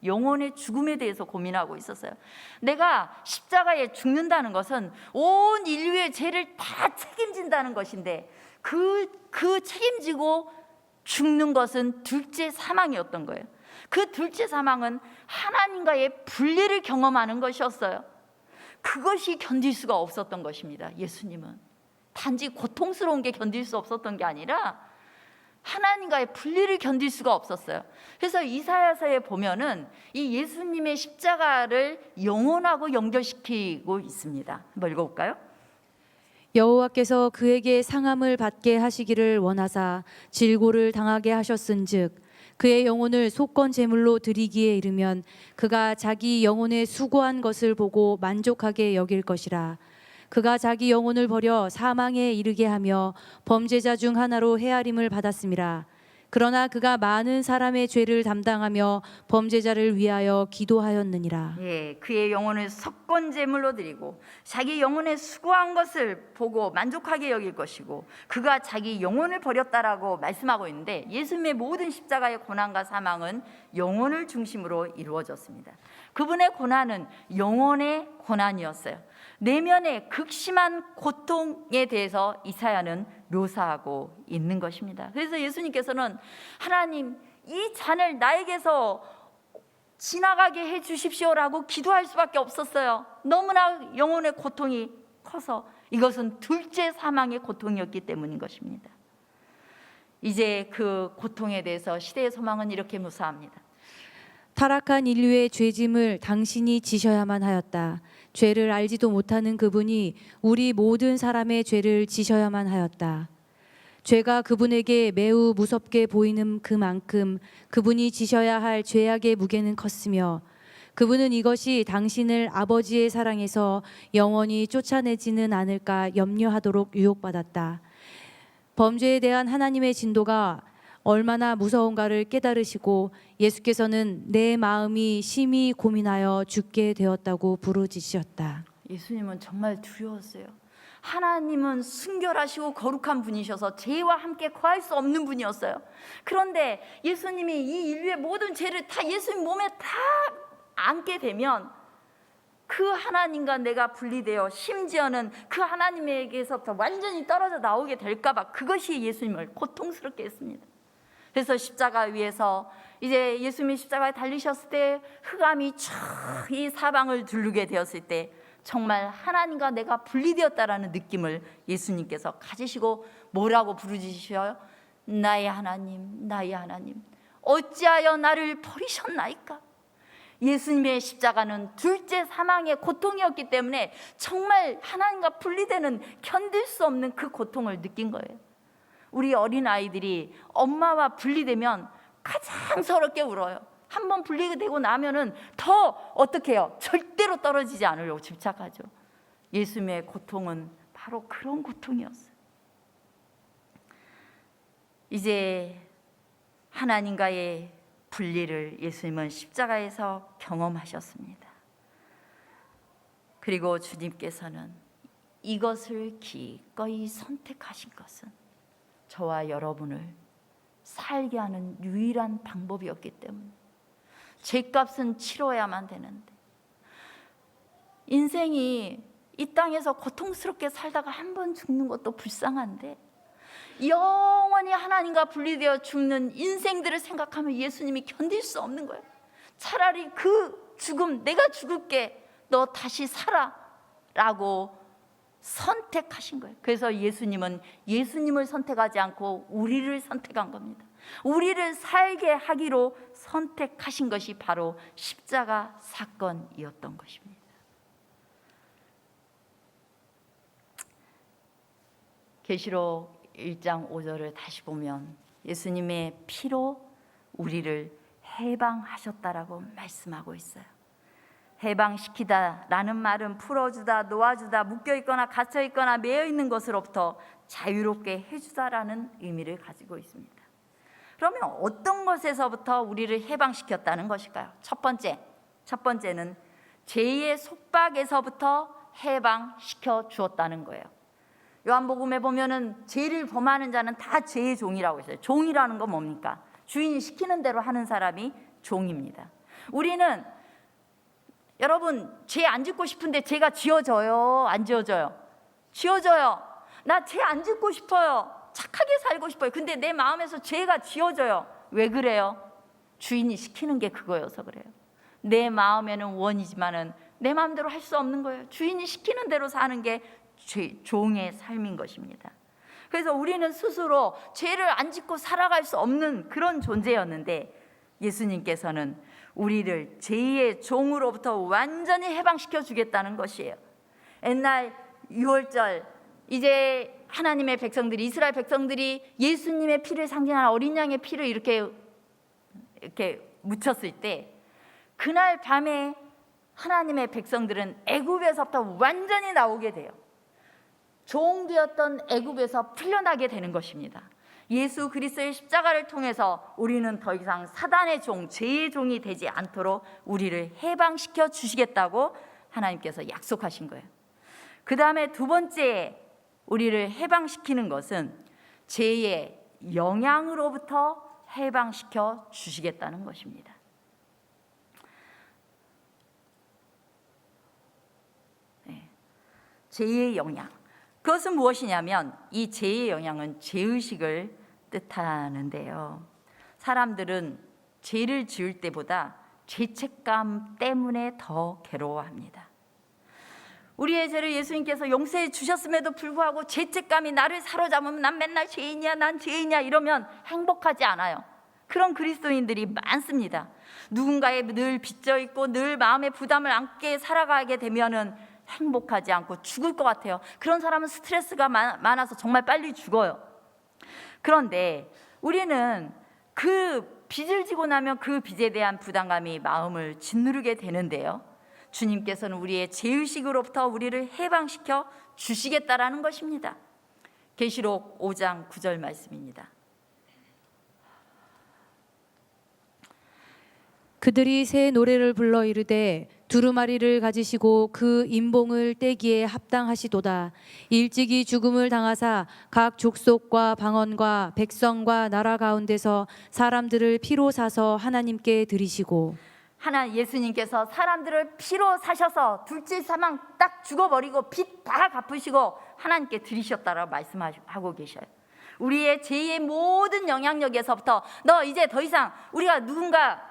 영혼의 죽음에 대해서 고민하고 있었어요. 내가 십자가에 죽는다는 것은 온 인류의 죄를 다 책임진다는 것인데, 그 책임지고 죽는 것은 둘째 사망이었던 거예요. 그 둘째 사망은 하나님과의 분리를 경험하는 것이었어요. 그것이 견딜 수가 없었던 것입니다. 예수님은 단지 고통스러운 게 견딜 수 없었던 게 아니라 하나님과의 분리를 견딜 수가 없었어요. 그래서 이사야서에 보면은 이 예수님의 십자가를 영혼하고 연결시키고 있습니다. 한번 읽어볼까요?
여호와께서 그에게 상함을 받게 하시기를 원하사 질고를 당하게 하셨은즉 그의 영혼을 속건 제물로 드리기에 이르면 그가 자기 영혼의 수고한 것을 보고 만족하게 여길 것이라. 그가 자기 영혼을 버려 사망에 이르게 하며 범죄자 중 하나로 헤아림을 받았음이라. 그러나 그가 많은 사람의 죄를 담당하며 범죄자를 위하여 기도하였느니라.
그의 영혼을 속건 제물로 드리고 자기 영혼의 수고한 것을 보고 만족하게 여길 것이고 그가 자기 영혼을 버렸다라고 말씀하고 있는데, 예수님의 모든 십자가의 고난과 사망은 영혼을 중심으로 이루어졌습니다. 그분의 고난은 영혼의 고난이었어요. 내면의 극심한 고통에 대해서 이사야는 묘사하고 있는 것입니다. 그래서 예수님께서는 하나님, 이 잔을 나에게서 지나가게 해 주십시오라고 기도할 수밖에 없었어요. 너무나 영혼의 고통이 커서. 이것은 둘째 사망의 고통이었기 때문인 것입니다. 이제 그 고통에 대해서 시대의 소망은 이렇게 묘사합니다.
타락한 인류의 죄짐을 당신이 지셔야만 하였다. 죄를 알지도 못하는 그분이 우리 모든 사람의 죄를 지셔야만 하였다. 죄가 그분에게 매우 무섭게 보이는 그만큼 그분이 지셔야 할 죄악의 무게는 컸으며 그분은 이것이 당신을 아버지의 사랑에서 영원히 쫓아내지는 않을까 염려하도록 유혹받았다. 범죄에 대한 하나님의 진도가 얼마나 무서운가를 깨달으시고 예수께서는 내 마음이 심히 고민하여 죽게 되었다고 부르짖으셨다.
예수님은 정말 두려웠어요. 하나님은 순결하시고 거룩한 분이셔서 죄와 함께 거할 수 없는 분이었어요. 그런데 예수님이 이 인류의 모든 죄를 다 예수님 몸에 다 안게 되면 그 하나님과 내가 분리되어 심지어는 그 하나님에게서부터 완전히 떨어져 나오게 될까 봐, 그것이 예수님을 고통스럽게 했습니다. 그래서 십자가 위에서 이제 예수님이 십자가에 달리셨을 때 흑암이 쫙 이 사방을 두르게 되었을 때 정말 하나님과 내가 분리되었다라는 느낌을 예수님께서 가지시고 뭐라고 부르짖으셔요? 나의 하나님, 나의 하나님, 어찌하여 나를 버리셨나이까? 예수님의 십자가는 둘째 사망의 고통이었기 때문에 정말 하나님과 분리되는, 견딜 수 없는 그 고통을 느낀 거예요. 우리 어린아이들이 엄마와 분리되면 가장 서럽게 울어요. 한번 분리되고 나면은 더 어떻게 해요? 절대로 떨어지지 않으려고 집착하죠. 예수님의 고통은 바로 그런 고통이었어요. 이제 하나님과의 분리를 예수님은 십자가에서 경험하셨습니다. 그리고 주님께서는 이것을 기꺼이 선택하신 것은 저와 여러분을 살게 하는 유일한 방법이었기 때문에, 죄값은 치러야만 되는데, 인생이 이 땅에서 고통스럽게 살다가 한 번 죽는 것도 불쌍한데 영원히 하나님과 분리되어 죽는 인생들을 생각하면 예수님이 견딜 수 없는 거예요. 차라리 그 죽음, 내가 죽을게, 너 다시 살아 라고 선택하신 거예요. 그래서 예수님은 예수님을 선택하지 않고 우리를 선택한 겁니다. 우리를 살게 하기로 선택하신 것이 바로 십자가 사건이었던 것입니다. 계시록 1장 5절을 다시 보면 예수님의 피로 우리를 해방하셨다라고 말씀하고 있어요. 해방시키다 라는 말은 풀어주다, 놓아주다, 묶여있거나 갇혀있거나 매여있는 것으로부터 자유롭게 해주다라는 의미를 가지고 있습니다. 그러면 어떤 것에서부터 우리를 해방시켰다는 것일까요? 첫 번째는 죄의 속박에서부터 해방시켜 주었다는 거예요. 요한복음에 보면은 죄를 범하는 자는 다 죄의 종이라고 했어요. 종이라는 건 뭡니까? 주인이 시키는 대로 하는 사람이 종입니다. 우리는 여러분 죄 안 짓고 싶은데 죄가 지어져요? 안 지어져요? 지어져요. 나 죄 안 짓고 싶어요. 착하게 살고 싶어요. 근데 내 마음에서 죄가 지어져요. 왜 그래요? 주인이 시키는 게 그거여서 그래요. 내 마음에는 원이지만은 내 마음대로 할 수 없는 거예요. 주인이 시키는 대로 사는 게 종의 삶인 것입니다. 그래서 우리는 스스로 죄를 안 짓고 살아갈 수 없는 그런 존재였는데, 예수님께서는 우리를 죄의 종으로부터 완전히 해방시켜 주겠다는 것이에요. 옛날 6월절, 이제 하나님의 백성들이, 이스라엘 백성들이 예수님의 피를 상징하는 어린 양의 피를 이렇게 묻혔을 때, 그날 밤에 하나님의 백성들은 애굽에서부터 완전히 나오게 돼요. 종되었던 애굽에서 풀려나게 되는 것입니다. 예수 그리스도의 십자가를 통해서 우리는 더 이상 사단의 종, 죄의 종이 되지 않도록 우리를 해방시켜 주시겠다고 하나님께서 약속하신 거예요. 그 다음에 두 번째 우리를 해방시키는 것은 죄의 영향으로부터 해방시켜 주시겠다는 것입니다. 죄의 영향, 그것은 무엇이냐면 이 죄의 영향은 죄의식을 뜻하는데요. 사람들은 죄를 지을 때보다 죄책감 때문에 더 괴로워합니다. 우리의 죄를 예수님께서 용서해 주셨음에도 불구하고 죄책감이 나를 사로잡으면 난 맨날 죄인이야, 난 죄인이야 이러면 행복하지 않아요. 그런 그리스도인들이 많습니다. 누군가에 늘 빚져있고 늘 마음의 부담을 안게 살아가게 되면은 행복하지 않고 죽을 것 같아요. 그런 사람은 스트레스가 많아서 정말 빨리 죽어요. 그런데 우리는 그 빚을 지고 나면 그 빚에 대한 부담감이 마음을 짓누르게 되는데요, 주님께서는 우리의 죄의식으로부터 우리를 해방시켜 주시겠다라는 것입니다. 계시록 5장 9절 말씀입니다.
그들이 새 노래를 불러 이르되 두루마리를 가지시고 그 인봉을 떼기에 합당하시도다. 일찍이 죽음을 당하사 각 족속과 방언과 백성과 나라 가운데서 사람들을 피로 사서 하나님께 드리시고,
예수님께서 사람들을 피로 사셔서 둘째 사망 딱 죽어버리고 빚 다 갚으시고 하나님께 드리셨다라고 말씀하고 계셔요. 우리의 죄의 모든 영향력에서부터 너 이제 더 이상, 우리가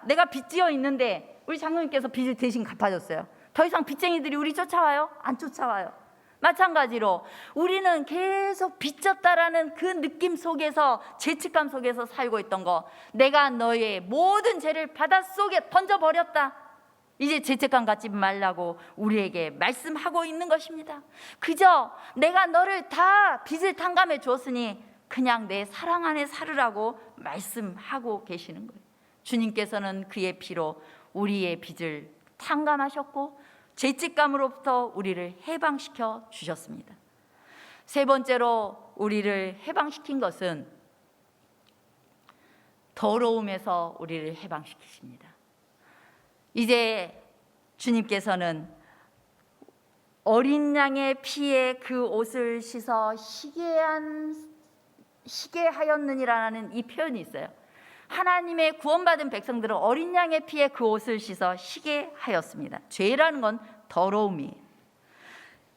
내가 빚지어 있는데 우리 장로님께서 빚을 대신 갚아줬어요. 더 이상 빚쟁이들이 우리 쫓아와요? 안 쫓아와요. 마찬가지로 우리는 계속 빚졌다라는 그 느낌 속에서, 죄책감 속에서 살고 있던 거, 내가 너의 모든 죄를 바닷속에 던져버렸다, 이제 죄책감 갖지 말라고 우리에게 말씀하고 있는 것입니다. 그저 내가 너를 다 빚을 탕감해 주었으니 그냥 내 사랑 안에 살으라고 말씀하고 계시는 거예요. 주님께서는 그의 피로 우리의 빚을 탕감하셨고 죄책감으로부터 우리를 해방시켜 주셨습니다. 세 번째로 우리를 해방시킨 것은 더러움에서 우리를 해방시키십니다. 이제 주님께서는 어린 양의 피에 그 옷을 씻어 희게 하였느니라는 이 표현이 있어요. 하나님의 구원받은 백성들은 어린 양의 피에 그 옷을 씻어 희게 하였습니다. 죄라는 건 더러움이에요.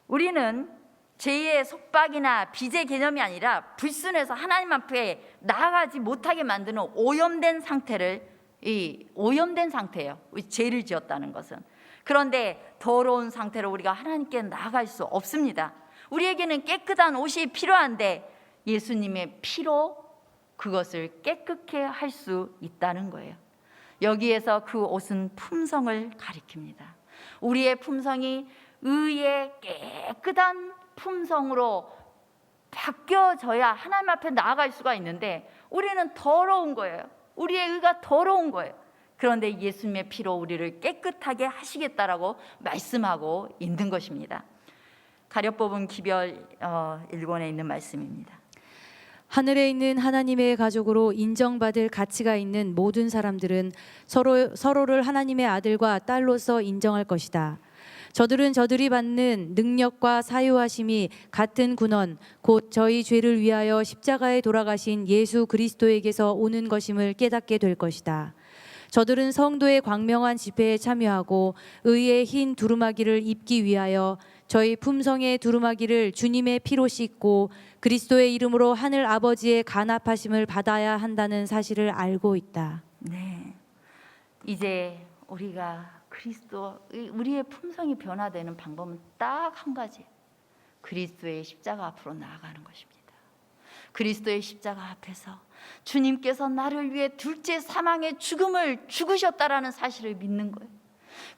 우리는 죄의 속박이나 빚의 개념이 아니라 불순해서 하나님 앞에 나아가지 못하게 만드는 오염된 상태예요. 죄를 지었다는 것은. 그런데 더러운 상태로 우리가 하나님께 나아갈 수 없습니다. 우리에게는 깨끗한 옷이 필요한데 예수님의 피로 그것을 깨끗게 할 수 있다는 거예요. 여기에서 그 옷은 품성을 가리킵니다. 우리의 품성이 의의 깨끗한 품성으로 바뀌어져야 하나님 앞에 나아갈 수가 있는데 우리는 더러운 거예요. 우리의 의가 더러운 거예요. 그런데 예수님의 피로 우리를 깨끗하게 하시겠다라고 말씀하고 있는 것입니다. 가려뽑은 기별 1권에 있는 말씀입니다.
하늘에 있는 하나님의 가족으로 인정받을 가치가 있는 모든 사람들은 서로를 하나님의 아들과 딸로서 인정할 것이다. 저들은 저들이 받는 능력과 사유하심이 같은 군원 곧 저희 죄를 위하여 십자가에 돌아가신 예수 그리스도에게서 오는 것임을 깨닫게 될 것이다. 저들은 성도의 광명한 집회에 참여하고 의의 흰 두루마기를 입기 위하여 저희 품성의 두루마기를 주님의 피로 씻고 그리스도의 이름으로 하늘 아버지의 간합하심을 받아야 한다는 사실을 알고 있다.
네, 이제 우리가 우리의 품성이 변화되는 방법은 딱 한 가지, 그리스도의 십자가 앞으로 나아가는 것입니다. 그리스도의 십자가 앞에서 주님께서 나를 위해 둘째 사망의 죽음을 죽으셨다라는 사실을 믿는 거예요.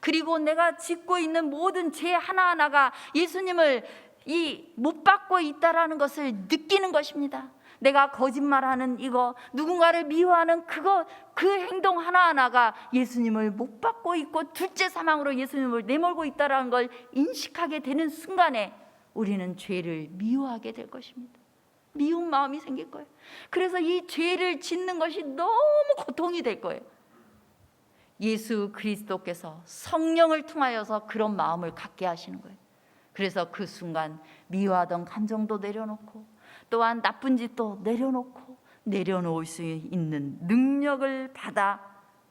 그리고 내가 짓고 있는 모든 죄 하나하나가 예수님을 못 받고 있다라는 것을 느끼는 것입니다. 내가 거짓말하는 이거, 누군가를 미워하는 그 행동 하나하나가 예수님을 못 받고 있고 둘째 사망으로 예수님을 내몰고 있다라는 걸 인식하게 되는 순간에 우리는 죄를 미워하게 될 것입니다. 미운 마음이 생길 거예요. 그래서 이 죄를 짓는 것이 너무 고통이 될 거예요. 예수 그리스도께서 성령을 통하여서 그런 마음을 갖게 하시는 거예요. 그래서 그 순간 미워하던 감정도 내려놓고 또한 나쁜 짓도 내려놓고 내려놓을 수 있는 능력을 받아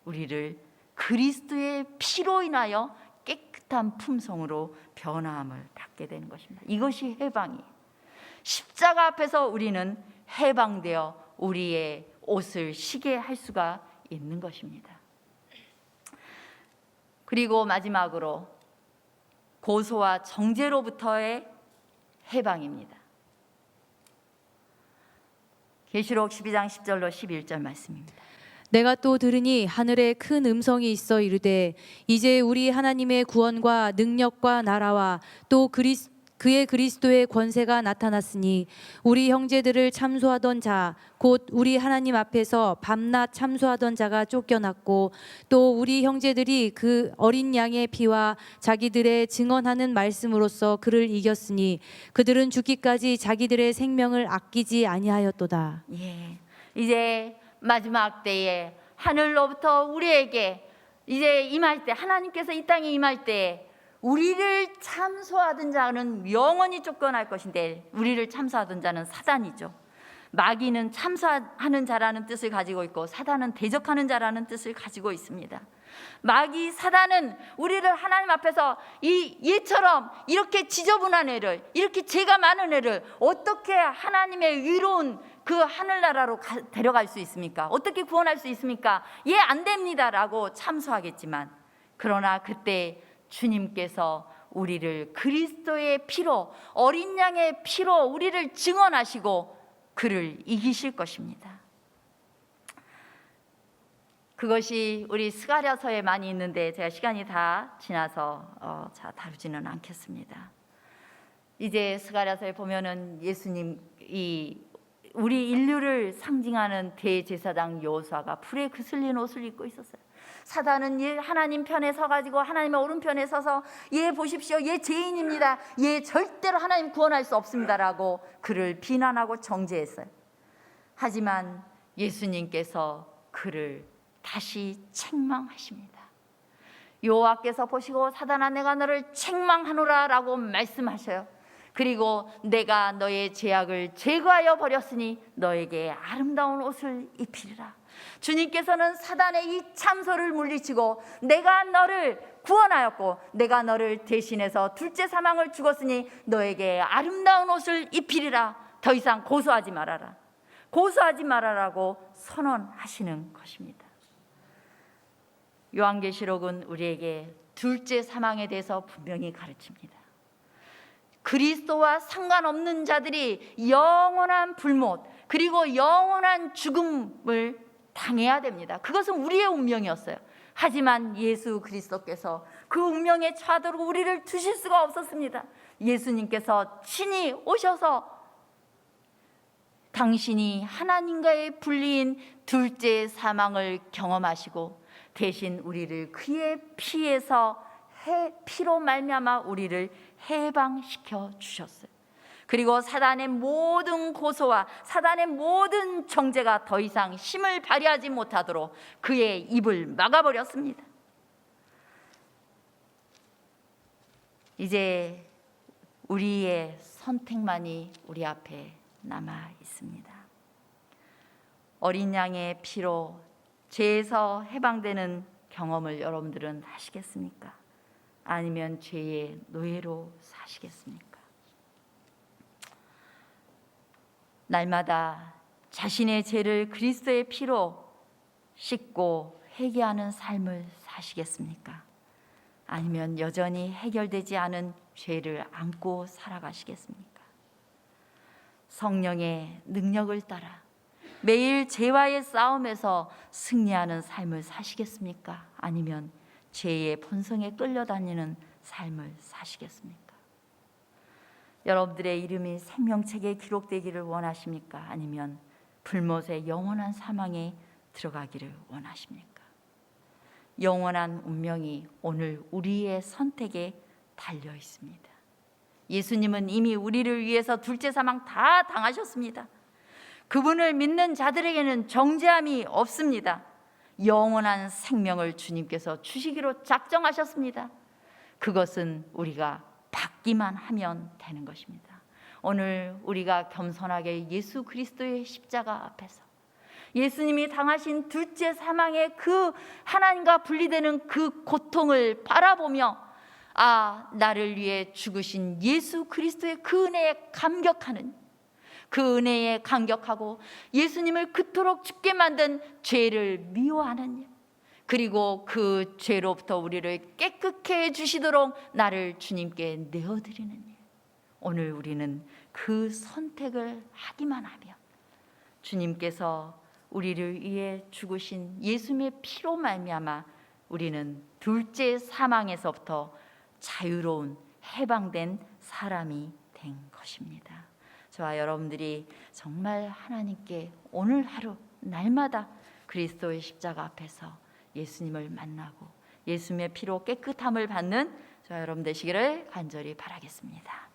우리를 그리스도의 피로 인하여 깨끗한 품성으로 변화함을 받게 되는 것입니다. 이것이 해방이에요. 십자가 앞에서 우리는 해방되어 우리의 옷을 쉬게 할 수가 있는 것입니다. 그리고 마지막으로 고소와 정죄로부터의 해방입니다. 계시록 12장 10절로 11절 말씀입니다.
내가 또 들으니 하늘에 큰 음성이 있어 이르되 이제 우리 하나님의 구원과 능력과 나라와 또 그의 그리스도의 권세가 나타났으니 우리 형제들을 참소하던 자 곧 우리 하나님 앞에서 밤낮 참소하던 자가 쫓겨났고 또 우리 형제들이 그 어린 양의 피와 자기들의 증언하는 말씀으로써 그를 이겼으니 그들은 죽기까지 자기들의 생명을 아끼지 아니하였도다.
예, 이제 마지막 때에 하늘로부터 우리에게 이제 임할 때, 하나님께서 이 땅에 임할 때 우리를 참소하던 자는 영원히 쫓겨날 것인데 우리를 참소하던 자는 사단이죠. 마귀는 참소하는 자라는 뜻을 가지고 있고 사단은 대적하는 자라는 뜻을 가지고 있습니다. 마귀 사단은 우리를 하나님 앞에서 이 얘처럼 이렇게 지저분한 애를, 이렇게 죄가 많은 애를 어떻게 하나님의 의로운 그 하늘나라로 데려갈 수 있습니까? 어떻게 구원할 수 있습니까? 예, 안 됩니다라고 참소하겠지만, 그러나 그때 주님께서 우리를 그리스도의 피로, 어린 양의 피로 우리를 증언하시고 그를 이기실 것입니다. 그것이 우리 스가랴서에 많이 있는데 제가 시간이 다 지나서 다루지는 않겠습니다. 이제 스가랴서에 보면은 예수님 우리 인류를 상징하는 대제사장 여호수아가 불에 그슬린 옷을 입고 있었어요. 사단은 하나님 편에 서가지고 하나님의 오른편에 서서 보십시오, 죄인입니다, 절대로 하나님 구원할 수 없습니다라고 그를 비난하고 정죄했어요. 하지만 예수님께서 그를 다시 책망하십니다. 여호와께서 보시고 사단아, 내가 너를 책망하노라 라고 말씀하셔요. 그리고 내가 너의 죄악을 제거하여 버렸으니 너에게 아름다운 옷을 입히리라. 주님께서는 사단의 이 참소를 물리치고 내가 너를 구원하였고 내가 너를 대신해서 둘째 사망을 죽었으니 너에게 아름다운 옷을 입히리라. 더 이상 고소하지 말아라, 고소하지 말아라고 선언하시는 것입니다. 요한계시록은 우리에게 둘째 사망에 대해서 분명히 가르칩니다. 그리스도와 상관없는 자들이 영원한 불못 그리고 영원한 죽음을 당해야 됩니다. 그것은 우리의 운명이었어요. 하지만 예수 그리스도께서 그 운명에 처하도록 우리를 두실 수가 없었습니다. 예수님께서 친히 오셔서 당신이 하나님과의 분리인 둘째 사망을 경험하시고 대신 우리를 그의 피로 말미암아 우리를 해방시켜 주셨어요. 그리고 사단의 모든 고소와 사단의 모든 정죄가 더 이상 힘을 발휘하지 못하도록 그의 입을 막아버렸습니다. 이제 우리의 선택만이 우리 앞에 남아 있습니다. 어린 양의 피로 죄에서 해방되는 경험을 여러분들은 하시겠습니까? 아니면 죄의 노예로 사시겠습니까? 날마다 자신의 죄를 그리스도의 피로 씻고 회개하는 삶을 사시겠습니까? 아니면 여전히 해결되지 않은 죄를 안고 살아가시겠습니까? 성령의 능력을 따라 매일 죄와의 싸움에서 승리하는 삶을 사시겠습니까? 아니면 죄의 본성에 끌려다니는 삶을 사시겠습니까? 여러분들의 이름이 생명책에 기록되기를 원하십니까? 아니면 불못의 영원한 사망에 들어가기를 원하십니까? 영원한 운명이 오늘 우리의 선택에 달려 있습니다. 예수님은 이미 우리를 위해서 둘째 사망 다 당하셨습니다. 그분을 믿는 자들에게는 정죄함이 없습니다. 영원한 생명을 주님께서 주시기로 작정하셨습니다. 그것은 우리가 받기만 하면 되는 것입니다. 오늘 우리가 겸손하게 예수 그리스도의 십자가 앞에서 예수님이 당하신 둘째 사망의 그 하나님과 분리되는 그 고통을 바라보며 나를 위해 죽으신 예수 그리스도의 그 은혜에 감격하는, 그 은혜에 감격하고 예수님을 그토록 죽게 만든 죄를 미워하는, 그리고 그 죄로부터 우리를 깨끗게 해주시도록 나를 주님께 내어드리는 일. 오늘 우리는 그 선택을 하기만 하면 주님께서 우리를 위해 죽으신 예수님의 피로 말미암아 우리는 둘째 사망에서부터 자유로운 해방된 사람이 된 것입니다. 저와 여러분들이 정말 하나님께 오늘 하루 날마다 그리스도의 십자가 앞에서 예수님을 만나고 예수님의 피로 깨끗함을 받는 저와 여러분 되시기를 간절히 바라겠습니다.